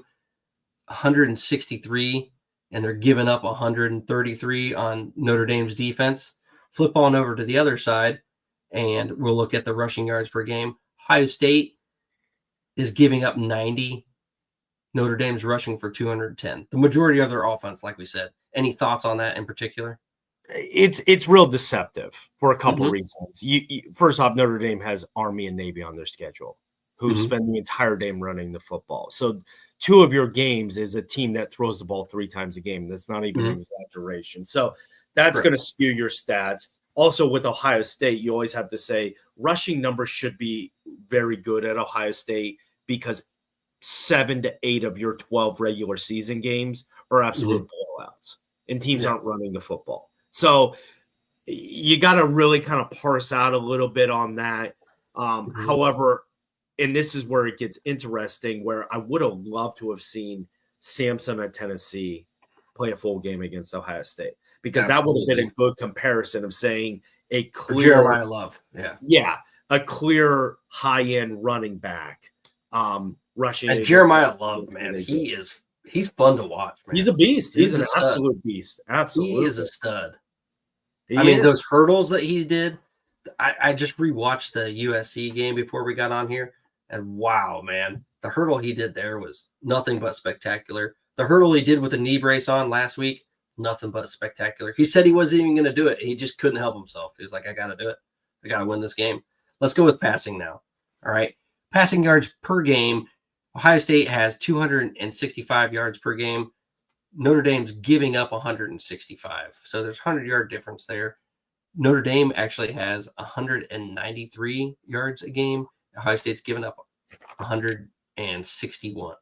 163, and they're giving up 133 on Notre Dame's defense. Flip on over to the other side, and we'll look at the rushing yards per game. Ohio State is giving up 90. Notre Dame's rushing for 210. The majority of their offense, like we said. Any thoughts on that in particular? It's real deceptive for a couple reasons. First off, Notre Dame has Army and Navy on their schedule, who spend the entire day running the football. So 2 of your games is a team that throws the ball 3 times a game. That's not even an exaggeration. So that's going to skew your stats. Also, with Ohio State, you always have to say rushing numbers should be very good at Ohio State because 7 to 8 of your 12 regular season games are absolute blowouts, and teams aren't running the football. So you got to really kind of parse out a little bit on that. However, and this is where it gets interesting, where I would have loved to have seen Samson at Tennessee play a full game against Ohio State, because that would have been a good comparison of saying a clear Jeremiah Love. A clear high-end running back rushing. And Jeremiah Love, man, he's fun to watch, man. He's a beast. He's an absolute beast. Absolutely. He is a stud. Those hurdles that he did, I just rewatched the USC game before we got on here, and wow, man, the hurdle he did there was nothing but spectacular. The hurdle he did with the knee brace on last week, nothing but spectacular. He said he wasn't even going to do it. He just couldn't help himself. He was like, I got to do it. I got to win this game. Let's go with passing now. All right. Passing yards per game. Ohio State has 265 yards per game. Notre Dame's giving up 165. So there's a 100-yard difference there. Notre Dame actually has 193 yards a game. Ohio State's giving up 161.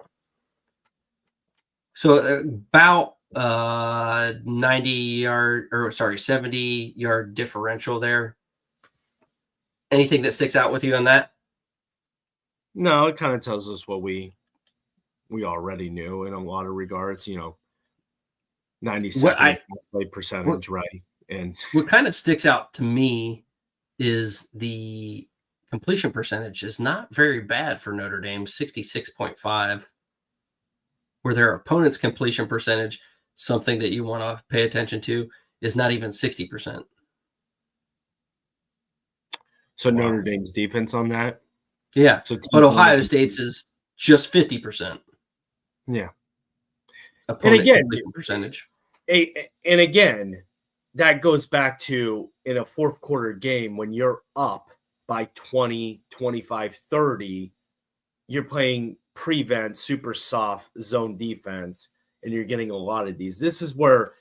So about 70-yard differential there. Anything that sticks out with you on that? No, it kind of tells us what we already knew in a lot of regards, 92nd play percentage, right? And what kind of sticks out to me is the completion percentage is not very bad for Notre Dame, 66.5, where their opponent's completion percentage, something that you want to pay attention to, is not even 60%. So Notre Dame's defense on that? Yeah, but Ohio State's is just 50%. Yeah. Opponent completion percentage. And again, that goes back to in a fourth quarter game when you're up by 20, 25, 30, you're playing prevent, super soft zone defense, and you're getting a lot of these. This is where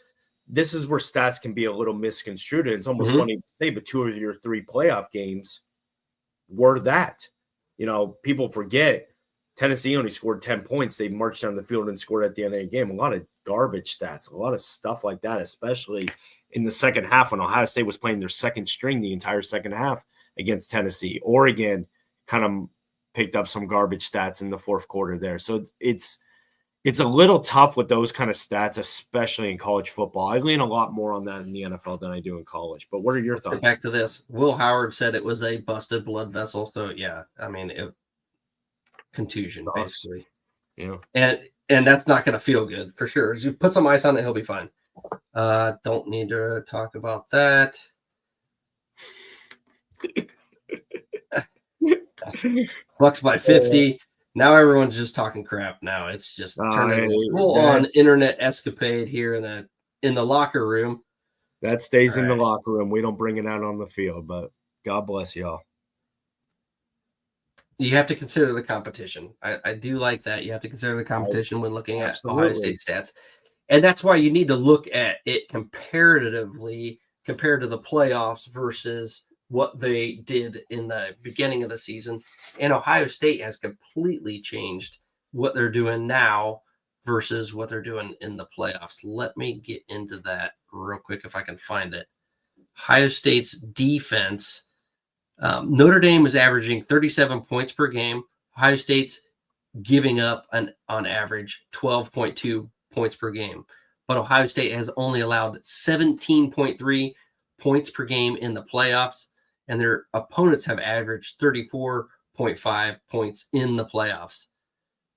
stats can be a little misconstrued. And it's almost funny to say, but 2 of your 3 playoff games were that. People forget Tennessee only scored 10 points. They marched down the field and scored at the end of the game. A lot of garbage stats, a lot of stuff like that, especially in the second half when Ohio State was playing their second string the entire second half against Tennessee. Oregon kind of picked up some garbage stats in the fourth quarter there. So it's a little tough with those kind of stats, especially in college football. I lean a lot more on that in the NFL than I do in college. But what are your thoughts? Back to this. Will Howard said it was a busted blood vessel. So, yeah, contusion, basically. Yeah. And that's not going to feel good for sure. You put some ice on it, he'll be fine. Don't need to talk about that. Bucks by 50. Now everyone's just talking crap. Now it's just turning a full-on internet escapade here in the locker room. That stays in the locker room. We don't bring it out on the field, but God bless y'all. You have to consider the competition. I do like that. You have to consider the competition when looking at Ohio State stats. And that's why you need to look at it comparatively compared to the playoffs versus what they did in the beginning of the season. And Ohio State has completely changed what they're doing now versus what they're doing in the playoffs. Let me get into that real quick if I can find it. Ohio State's defense. Notre Dame is averaging 37 points per game. Ohio State's giving up on average 12.2 points per game. But Ohio State has only allowed 17.3 points per game in the playoffs, and their opponents have averaged 34.5 points in the playoffs.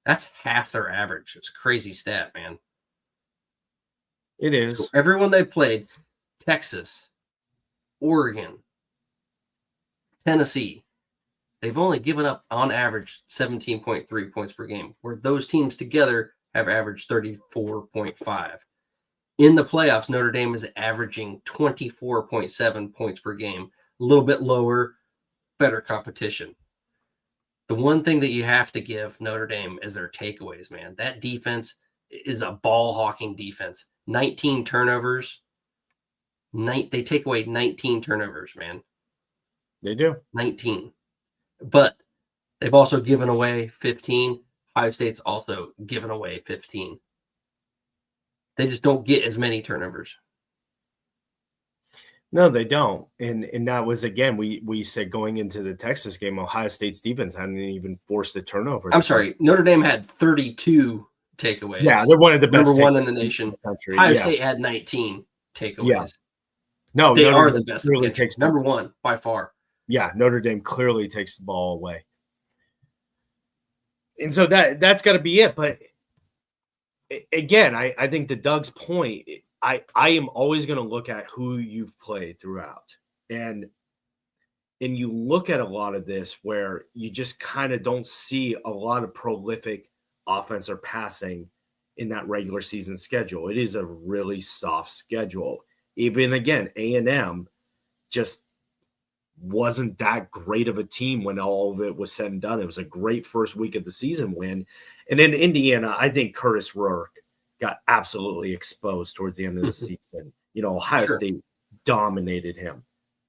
That's half their average. It's a crazy stat, man. It is. So everyone they played, Texas, Oregon, Tennessee, they've only given up on average 17.3 points per game, where those teams together have averaged 34.5. In the playoffs, Notre Dame is averaging 24.7 points per game, a little bit lower, better competition. The one thing that you have to give Notre Dame is their takeaways, man. That defense is a ball hawking defense. 19 turnovers. They take away 19 turnovers, man. They do. 19. But they've also given away 15. Ohio State's also given away 15. They just don't get as many turnovers. No, they don't. And that was, again, we said going into the Texas game, Ohio State's defense hadn't even forced a turnover. I'm sorry, Notre Dame had 32 takeaways. Yeah, they're one of the best. Number one in the nation. In the country. Ohio State had 19 takeaways. Yeah. No, they Notre are Dame the best. clearly takes number one by far. Yeah, Notre Dame clearly takes the ball away. And so that's got to be it. But again, I think to Doug's point, I am always going to look at who you've played throughout. And you look at a lot of this where you just kind of don't see a lot of prolific offense or passing in that regular season schedule. It is a really soft schedule. Even, again, A&M just wasn't that great of a team when all of it was said and done. It was a great first week of the season win. And in Indiana, I think Curtis Rourke got absolutely exposed towards the end of the season. Ohio State dominated him,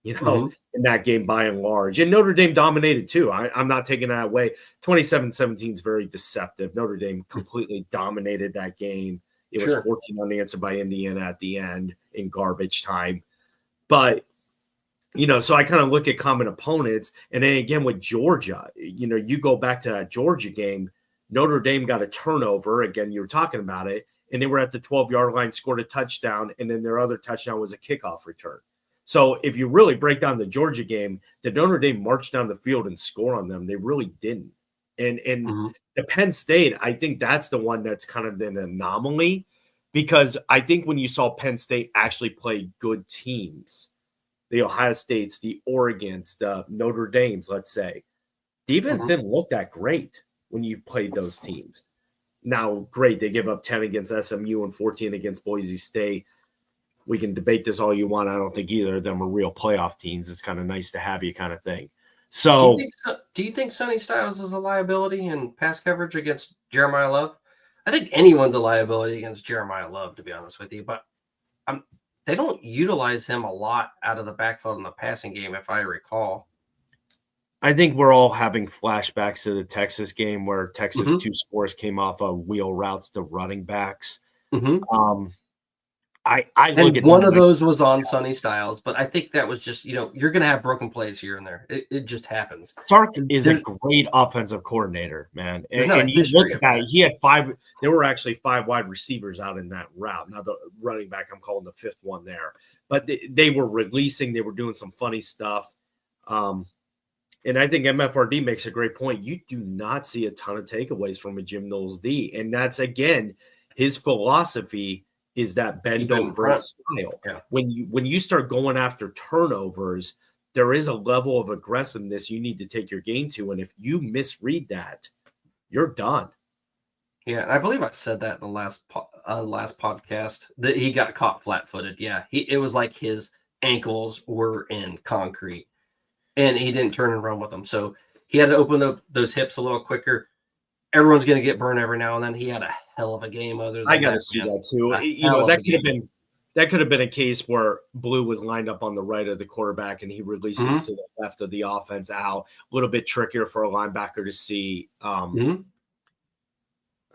in that game by and large. And Notre Dame dominated too. I'm not taking that away. 27-17 is very deceptive. Notre Dame completely dominated that game. It was 14 unanswered by Indiana at the end in garbage time. But, so I kind of look at common opponents. And then again with Georgia, you go back to that Georgia game, Notre Dame got a turnover. Again, you were talking about it. And they were at the 12-yard line, scored a touchdown, and then their other touchdown was a kickoff return. So if you really break down the Georgia game, did Notre Dame march down the field and score on them? They really didn't. And the Penn State, I think that's the one that's kind of an anomaly, because I think when you saw Penn State actually play good teams, the Ohio States, the Oregons, the Notre Dames, let's say, defense didn't look that great when you played those teams. Now, great, they give up 10 against SMU and 14 against Boise State. We can debate this all you want. I don't think either of them are real playoff teams. It's kind of nice to have you kind of thing. So, do you think Sonny Styles is a liability in pass coverage against Jeremiah Love? I think anyone's a liability against Jeremiah Love, to be honest with you. But they don't utilize him a lot out of the backfield in the passing game, if I recall. I think we're all having flashbacks to the Texas game where Texas 2 scores came off of wheel routes to running backs. I look at one of those was on Sonny Styles, but I think that was just, you're going to have broken plays here and there. It just happens. Sark is a great offensive coordinator, man. And you look at that, he had 5. There were actually 5 wide receivers out in that route. Now the running back, I'm calling the 5th one there. But they were releasing. They were doing some funny stuff. And I think MFRD makes a great point. You do not see a ton of takeaways from a Jim Knowles D. And that's, again, his philosophy is that bend don't break style. Yeah. When you start going after turnovers, there is a level of aggressiveness you need to take your game to. And if you misread that, you're done. Yeah, and I believe I said that in the last podcast, that he got caught flat-footed. Yeah, it was like his ankles were in concrete. And he didn't turn and run with them. So he had to open those hips a little quicker. Everyone's going to get burned every now and then. He had a hell of a game. I got to see that too. That could have been a case where Blue was lined up on the right of the quarterback and he releases to the left of the offense out. A little bit trickier for a linebacker to see.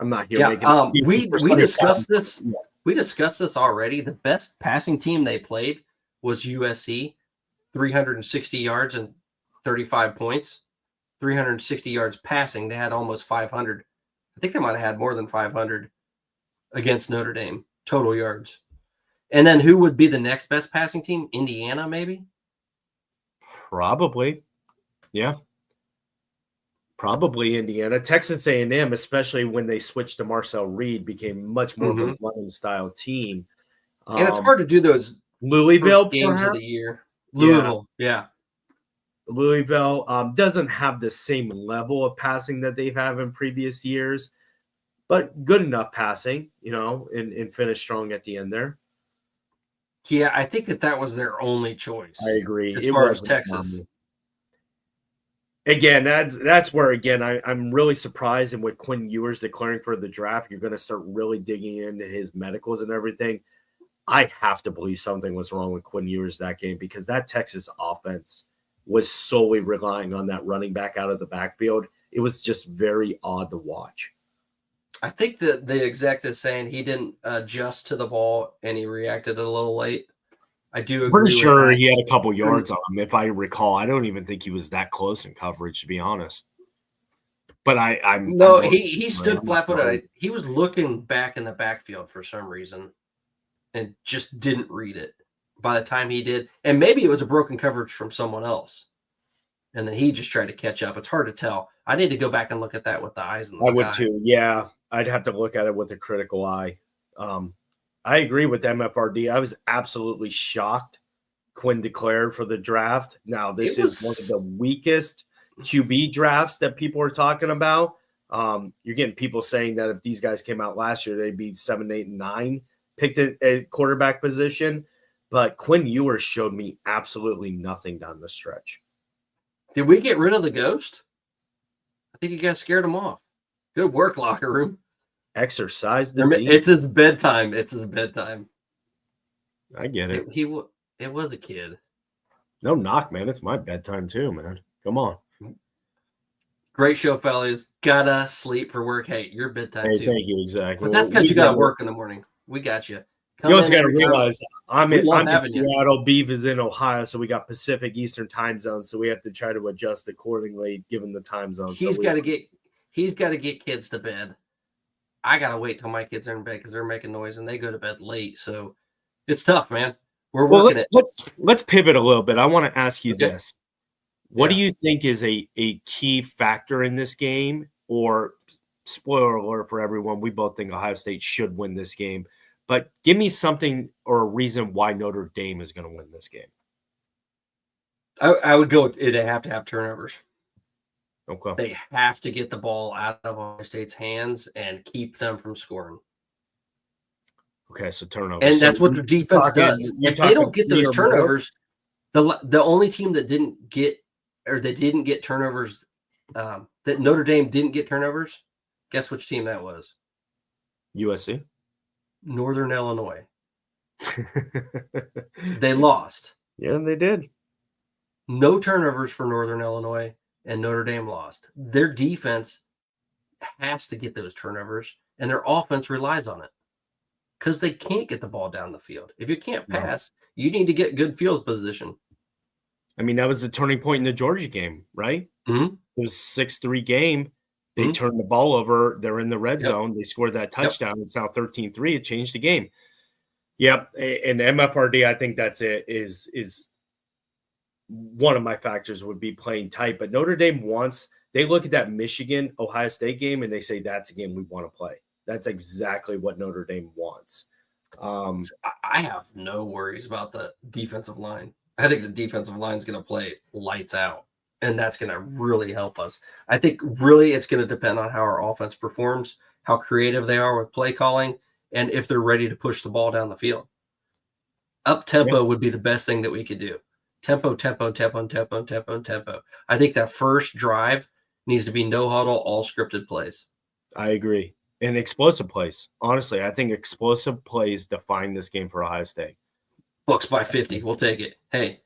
I'm not here Yeah, making excuses we for we Sunday discussed Town. this. We discussed this already. The best passing team they played was USC, 360 yards and 35 points. 360 yards passing. They had almost 500. I think they might have had more than 500 against Notre Dame total yards. And then who would be the next best passing team? Indiana, maybe? Probably. Yeah. Probably Indiana. Texas A&M, especially when they switched to Marcel Reed, became much more of a running style team. And it's hard to do those Louisville first games of perhaps? the year. Louisville, yeah. Louisville doesn't have the same level of passing that they've had in previous years, but good enough passing, and finish strong at the end there. Yeah, I think that was their only choice. I agree. As far as Texas. Again, that's where I'm really surprised. And with Quinn Ewers declaring for the draft, you're going to start really digging into his medicals and everything. I have to believe something was wrong with Quinn Ewers that game, because that Texas offense was solely relying on that running back out of the backfield. It was just very odd to watch. I think that the exec is saying he didn't adjust to the ball and he reacted a little late. I do agree. Pretty sure with that. he had a couple yards on him, if I recall. I don't even think he was that close in coverage, to be honest. But he stood flat-footed. He was looking back in the backfield for some reason and just didn't read it by the time he did. And maybe it was a broken coverage from someone else. And then he just tried to catch up. It's hard to tell. I need to go back and look at that with the eyes in the sky. I would too. Yeah, I'd have to look at it with a critical eye. I agree with MFRD. I was absolutely shocked Quinn declared for the draft. Now, this is one of the weakest QB drafts that people are talking about. You're getting people saying that if these guys came out last year, they'd be 7, 8, and 9 picked at a quarterback position. But Quinn Ewers showed me absolutely nothing down the stretch. Did we get rid of the ghost? I think you guys scared him off. Good work, locker room. Exercise it's his bedtime. It's his bedtime. I get it. It was a kid. No knock, man. It's my bedtime too, man. Come on. Great show, fellas. Gotta sleep for work. Hey, your bedtime too. Thank you. Exactly. But that's because you got to work in the morning. We got you. You also got to realize I'm in Seattle. Beef is in Ohio, so we got Pacific Eastern time zone, so we have to try to adjust accordingly given the time zone. He's got to get kids to bed. I gotta wait till my kids are in bed because they're making noise and they go to bed late. So it's tough, man. We're working it. Let's pivot a little bit. I want to ask you this: what do you think is a key factor in this game? Or spoiler alert for everyone, we both think Ohio State should win this game. But give me something or a reason why Notre Dame is going to win this game. I would go. They have to have turnovers. Okay. They have to get the ball out of Ohio State's hands and keep them from scoring. Okay, so turnovers. And that's what the defense does. If they don't get those turnovers, the only team that didn't get turnovers, that Notre Dame didn't get turnovers, guess which team that was? USC? Northern Illinois. They lost. Yeah, they did. No turnovers for Northern Illinois. And Notre Dame lost. Their defense has to get those turnovers, and their offense relies on it because they can't get the ball down the field. If you can't pass, you need to get good field position. I mean, that was the turning point in the Georgia game, right? Mm-hmm. It was 6-3 game. They turned the ball over. They're in the red zone. They scored that touchdown. It's now 13-3. It changed the game. Yep. And MFRD, I think that's it, is one of my factors would be playing tight. But Notre Dame they look at that Michigan-Ohio State game and they say that's a game we want to play. That's exactly what Notre Dame wants. I have no worries about the defensive line. I think the defensive line is going to play lights out, and that's going to really help us. I think really it's going to depend on how our offense performs, how creative they are with play calling, and if they're ready to push the ball down the field. Up-tempo would be the best thing that we could do. Tempo. I think that first drive needs to be no huddle, all scripted plays. I agree. And explosive plays. Honestly, I think explosive plays define this game for Ohio State. Books by 50. We'll take it. Hey,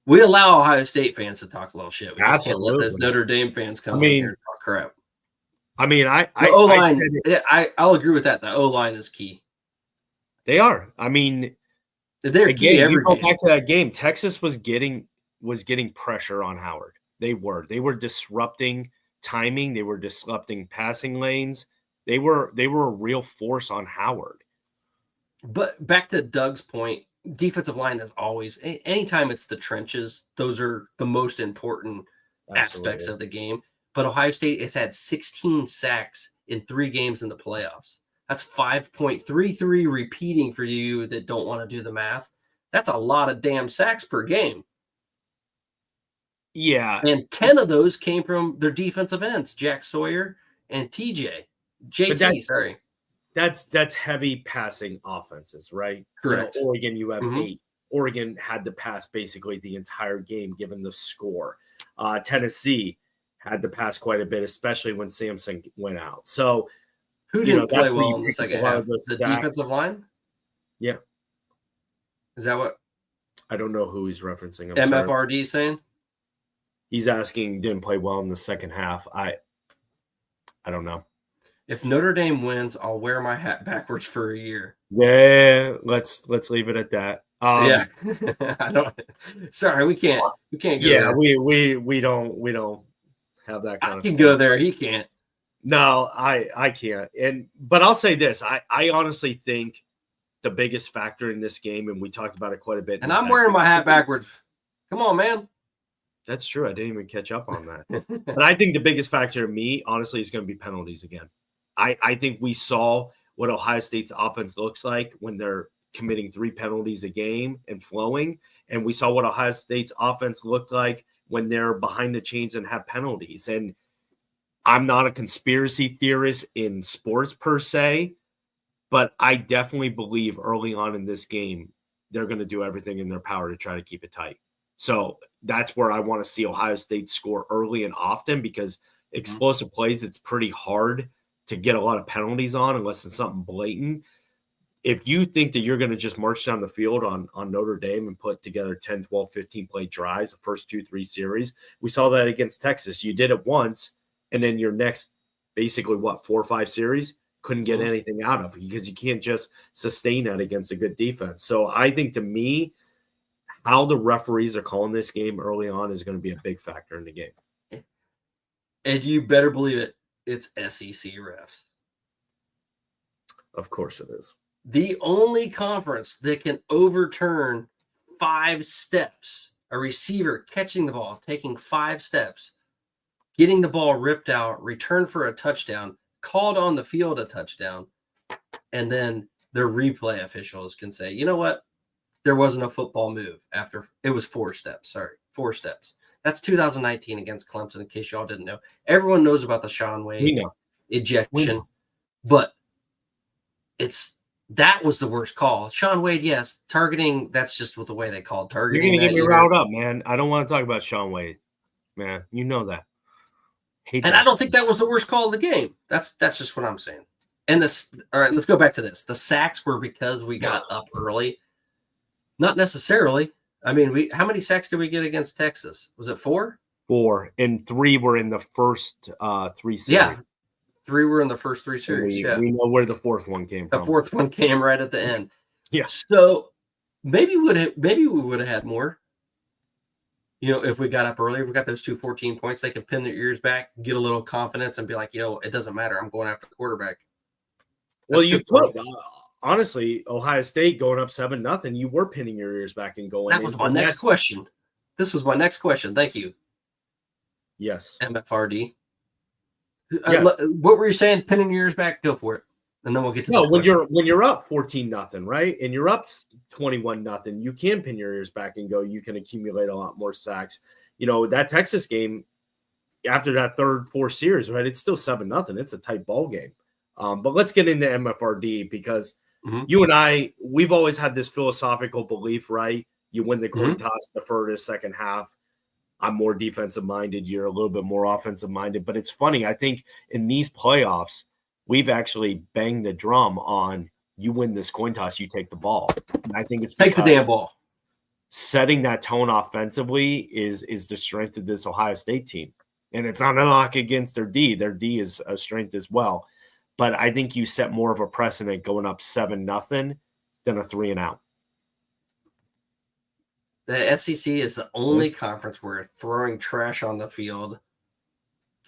we allow Ohio State fans to talk a little shit. We just can't let those Notre Dame fans come in here and talk crap. I mean, The I O-line, said it. yeah, I'll agree with that. The O-line is key. They are. I mean, They're key again, you every go game. back to that game. Texas was getting pressure on Howard. They were disrupting timing. They were disrupting passing lanes. They were a real force on Howard. But back to Doug's point, defensive line is always, anytime it's the trenches, those are the most important aspects Absolutely. of the game. But Ohio State has had 16 sacks in 3 games in the playoffs. That's 5.33 repeating for you that don't want to do the math. That's a lot of damn sacks per game. Yeah, And 10 of those came from their defensive ends, Jack Sawyer and JT, sorry. that's heavy passing offenses, right? Correct. Oregon, you have Mhm. 8. Oregon had to pass basically the entire game given the score. Tennessee had to pass quite a bit, especially when Samson went out. So, Who didn't play that's where well you in the pick up second a lot half? of the The sacks. defensive line? Yeah. Is that what I don't know who he's referencing. I'm sorry. MFRD is saying? He's asking didn't play well in the second half. I don't know. If Notre Dame wins, I'll wear my hat backwards for a year. Yeah, let's leave it at that. Yeah. I don't sorry, we can't go Yeah, there. we don't have that kind I of can stuff. go there. He can't. No, I can't. But I'll say this. I honestly think the biggest factor in this game, and we talked about it quite a bit. And I'm wearing my hat backwards. Come on, man. That's true. I didn't even catch up on that. But I think the biggest factor to me, honestly, is going to be penalties again. I think we saw what Ohio State's offense looks like when they're committing 3 penalties a game and flowing. And we saw what Ohio State's offense looked like when they're behind the chains and have penalties. And I'm not a conspiracy theorist in sports per se, but I definitely believe early on in this game, they're going to do everything in their power to try to keep it tight. So that's where I want to see Ohio State score early and often, because explosive plays, it's pretty hard to get a lot of penalties on unless it's something blatant. If you think that you're going to just march down the field on Notre Dame and put together 10, 12, 15 play drives, the first 2-3 series, we saw that against Texas. You did it once, and then your next basically 4 or 5 series couldn't get anything out of it, because you can't just sustain that against a good defense. So I think, to me, how the referees are calling this game early on is going to be a big factor in the game. And you better believe it, it's SEC refs. Of course it is. The only conference that can overturn 5 steps, a receiver catching the ball, taking 5 steps, getting the ball ripped out, return for a touchdown, called on the field a touchdown, and then their replay officials can say, you know what? There wasn't a football move after it was 4 steps. Sorry, 4 steps. That's 2019 against Clemson, in case y'all didn't know. Everyone knows about the Sean Wade ejection, but that was the worst call. Sean Wade, yes, targeting, that's just what the way they called targeting. You're going to get me riled up, man. I don't want to talk about Sean Wade, man. You know that. I don't think that was the worst call of the game. That's just what I'm saying. And all right, let's go back to this. The sacks were because we got up early. Not necessarily. I mean, how many sacks did we get against Texas? Was it 4? 4, and 3 were in the first 3 series. Yeah, 3 were in the first 3 series. We know where the 4th one came from. The 4th one came right at the end. Yeah. So maybe we would have had more. If we got up earlier, we got those 2 14 points, they could pin their ears back, get a little confidence, and be like, it doesn't matter. I'm going after the quarterback. Well, you could. Honestly, Ohio State going up 7-0, you were pinning your ears back and going. That was my next question. This was my next question. Thank you. Yes. MFRD. Yes. What were you saying? Pinning your ears back? Go for it. And then we'll get to no. When you're up 14-0, right, and you're up 21-0, you can pin your ears back and go. You can accumulate a lot more sacks. That Texas game, after that 3rd, 4th series, right? It's still 7-0. It's a tight ball game. But let's get into MFRD, because you and I, we've always had this philosophical belief, right? You win the coin toss, defer to the second half. I'm more defensive minded. You're a little bit more offensive minded. But it's funny. I think in these playoffs, we've actually banged the drum on, you win this coin toss, you take the ball. And I think it's take the damn ball. Setting that tone offensively is the strength of this Ohio State team. And it's not a knock against their D. Their D is a strength as well. But I think you set more of a precedent going up 7-0 than a 3-and-out. The SEC is the only conference where throwing trash on the field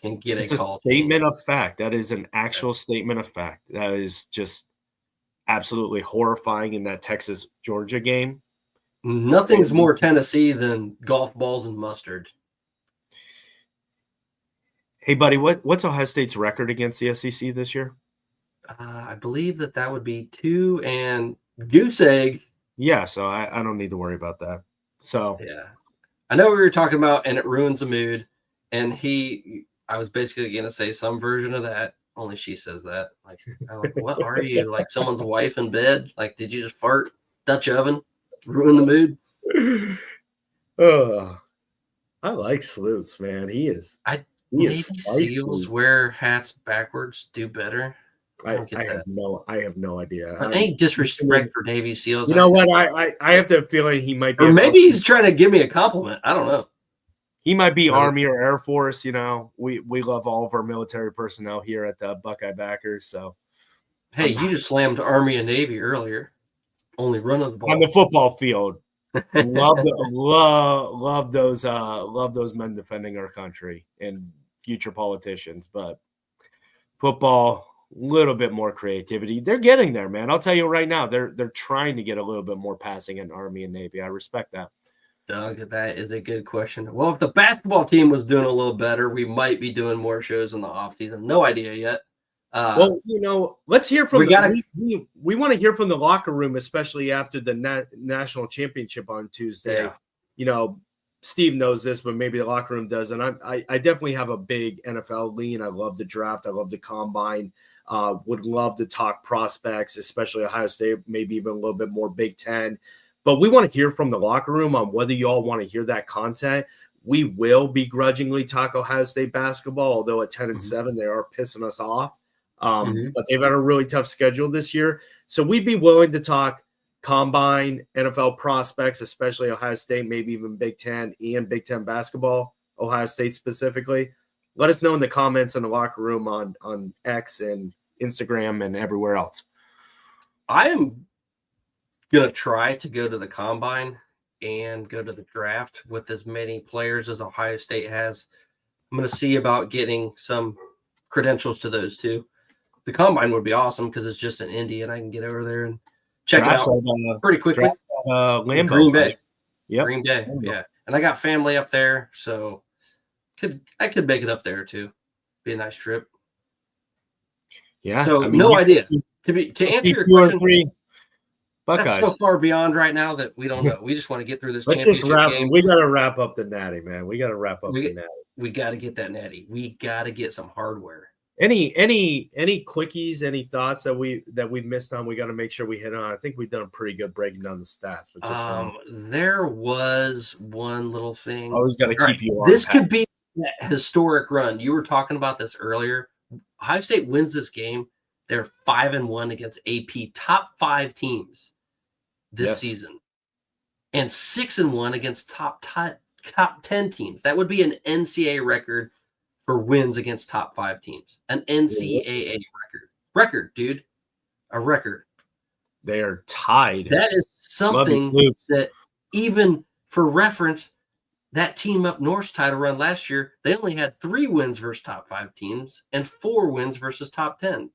can get It's a a call. statement of fact. That is an actual statement of fact. That is just absolutely horrifying in that Texas-Georgia game. Nothing's more Tennessee than golf balls and mustard. Hey, buddy, what's Ohio State's record against the SEC this year? I believe that would be 2 and goose egg. Yeah, so I don't need to worry about that. So yeah, I know we were talking about, and it ruins the mood. And I was basically going to say some version of that. Only she says that. Like, I'm like, what are you? Like someone's wife in bed? Like, did you just fart? Dutch oven? Ruin the mood? I like Sleuths, man. He is Navy SEALs wear hats backwards do better. I have no idea. Any disrespect for Navy SEALs? You know what? I have the feeling he might be, or maybe he's trying to give me a compliment. I don't know. He might be Army or Air Force. You know, we love all of our military personnel here at the Buckeye Backers. So, hey, you just slammed Army and Navy earlier. Only run of the ball on the football field. love those men defending our country and future politicians, but football, a little bit more creativity. They're getting there, man. I'll tell you right now, they're trying to get a little bit more passing in Army and Navy. I respect that. Doug, that is a good question. Well, if the basketball team was doing a little better, we might be doing more shows in the offseason. No idea yet. Well, you know, let's hear from we want to hear from the locker room, especially after the national championship on Tuesday. Yeah. You know, Steve knows this, but maybe the locker room doesn't. I definitely have a big NFL lean. I love the draft. I love the combine. Would love to talk prospects, especially Ohio State, maybe even a little bit more Big Ten. But we want to hear from the locker room on whether you all want to hear that content. We will begrudgingly talk Ohio State basketball, although at 10-7, they are pissing us off. But they've had a really tough schedule this year. So we'd be willing to talk combine, NFL prospects, especially Ohio State, maybe even Big Ten and Big Ten basketball, Ohio State specifically. Let us know in the comments in the locker room on X and Instagram and everywhere else. I am going to try to go to the combine and go to the draft with as many players as Ohio State has. I'm going to see about getting some credentials to those two. The combine would be awesome because it's just in Indy and I can get over there and check it out pretty quickly. Green Bay. Yep. Green Bay. Yeah. And I got family up there, so I could make it up there too. Be a nice trip. Yeah. So no idea. To answer your question, Buckeyes. that's so far beyond right now that we don't know. We just want to get through this. Let's just wrap. Game. We got to wrap up the natty, man. We got to wrap up the natty. We got to get that natty. We got to get some hardware. Any quickies? Any thoughts that we missed on? We got to make sure we hit on. I think we've done a pretty good breaking down the stats. But just there was one little thing. Always got to keep you on. This could be that historic run. You were talking about this earlier. Ohio State wins this game. They're 5-1 against AP top 5 teams this season, and 6-1 against top 10 teams. That would be an NCAA record for wins against top 5 teams. An NCAA record, dude, a record. They are tied. That is something that, even for reference, that team up north's title run last year, they only had 3 wins versus top 5 teams and 4 wins versus top 10.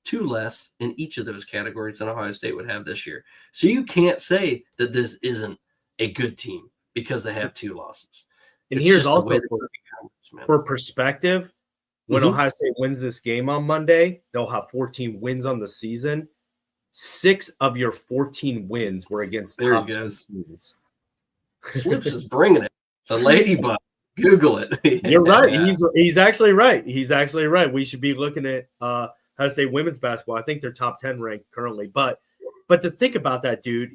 2 less in each of those categories than Ohio State would have this year. So you can't say that this isn't a good team because they have 2 losses. And here's also for perspective, when Ohio State wins this game on Monday, they'll have 14 wins on the season. 6 of your 14 wins were against top teams. Slips is bringing it. The ladybug. Google it. You're right. He's actually right. He's actually right. We should be looking at Ohio State women's basketball. I think they're top 10 ranked currently. But to think about that, dude,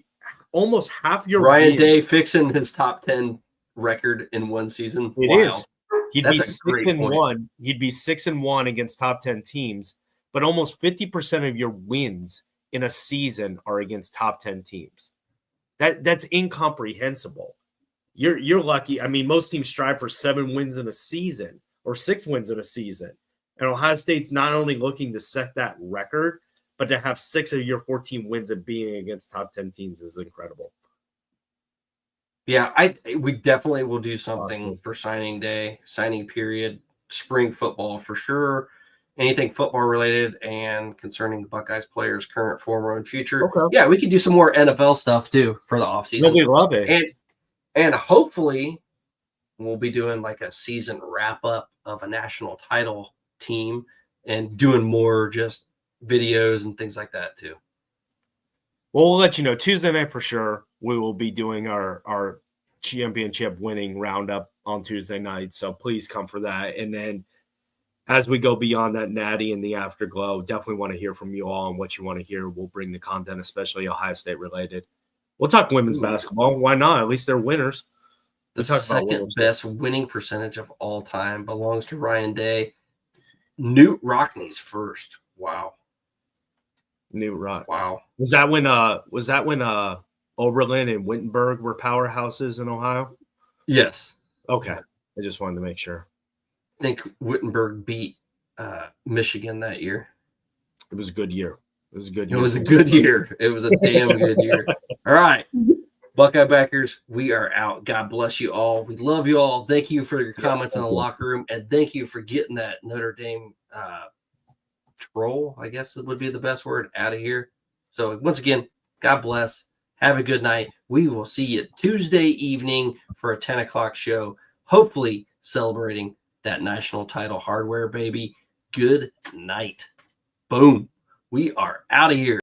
almost half your Ryan Day fixing his top 10 record in one season. It is. He'd be 6-1. He'd be 6-1 against top 10 teams, but almost 50% of your wins in a season are against top 10 teams. That's incomprehensible. you're lucky. I mean, most teams strive for 7 wins in a season or 6 wins in a season. And Ohio State's not only looking to set that record, but to have 6 of your 14 wins and being against top 10 teams is incredible. Yeah, we definitely will do something Awesome. for signing day, signing period, spring football for sure. Anything football related and concerning Buckeyes players, current, former, and future. Okay. Yeah, we could do some more NFL stuff too for the offseason. No, we love it. And hopefully we'll be doing like a season wrap up of a national title team and doing more just videos and things like that too. Well, we'll let you know Tuesday night for sure. We will be doing our championship winning roundup on Tuesday night. So please come for that. And then as we go beyond that natty and the afterglow, definitely want to hear from you all and what you want to hear. We'll bring the content, especially Ohio State related. We'll talk women's basketball. Why not? At least they're winners. The second best winning percentage of all time belongs to Ryan Day. Newt Rockney's first. Wow. Newt Rock. Wow. Was that when Oberlin and Wittenberg were powerhouses in Ohio? Yes. Okay. I just wanted to make sure. I think Wittenberg beat Michigan that year. It was a good year. It was a good year. It was a good year. It was a damn good year. All right. Buckeye backers, we are out. God bless you all. We love you all. Thank you for your comments in the locker room. And thank you for getting that Notre Dame troll, I guess it would be the best word, out of here. So once again, God bless. Have a good night. We will see you Tuesday evening for a 10 o'clock show, hopefully celebrating that national title hardware, baby. Good night. Boom. We are out of here.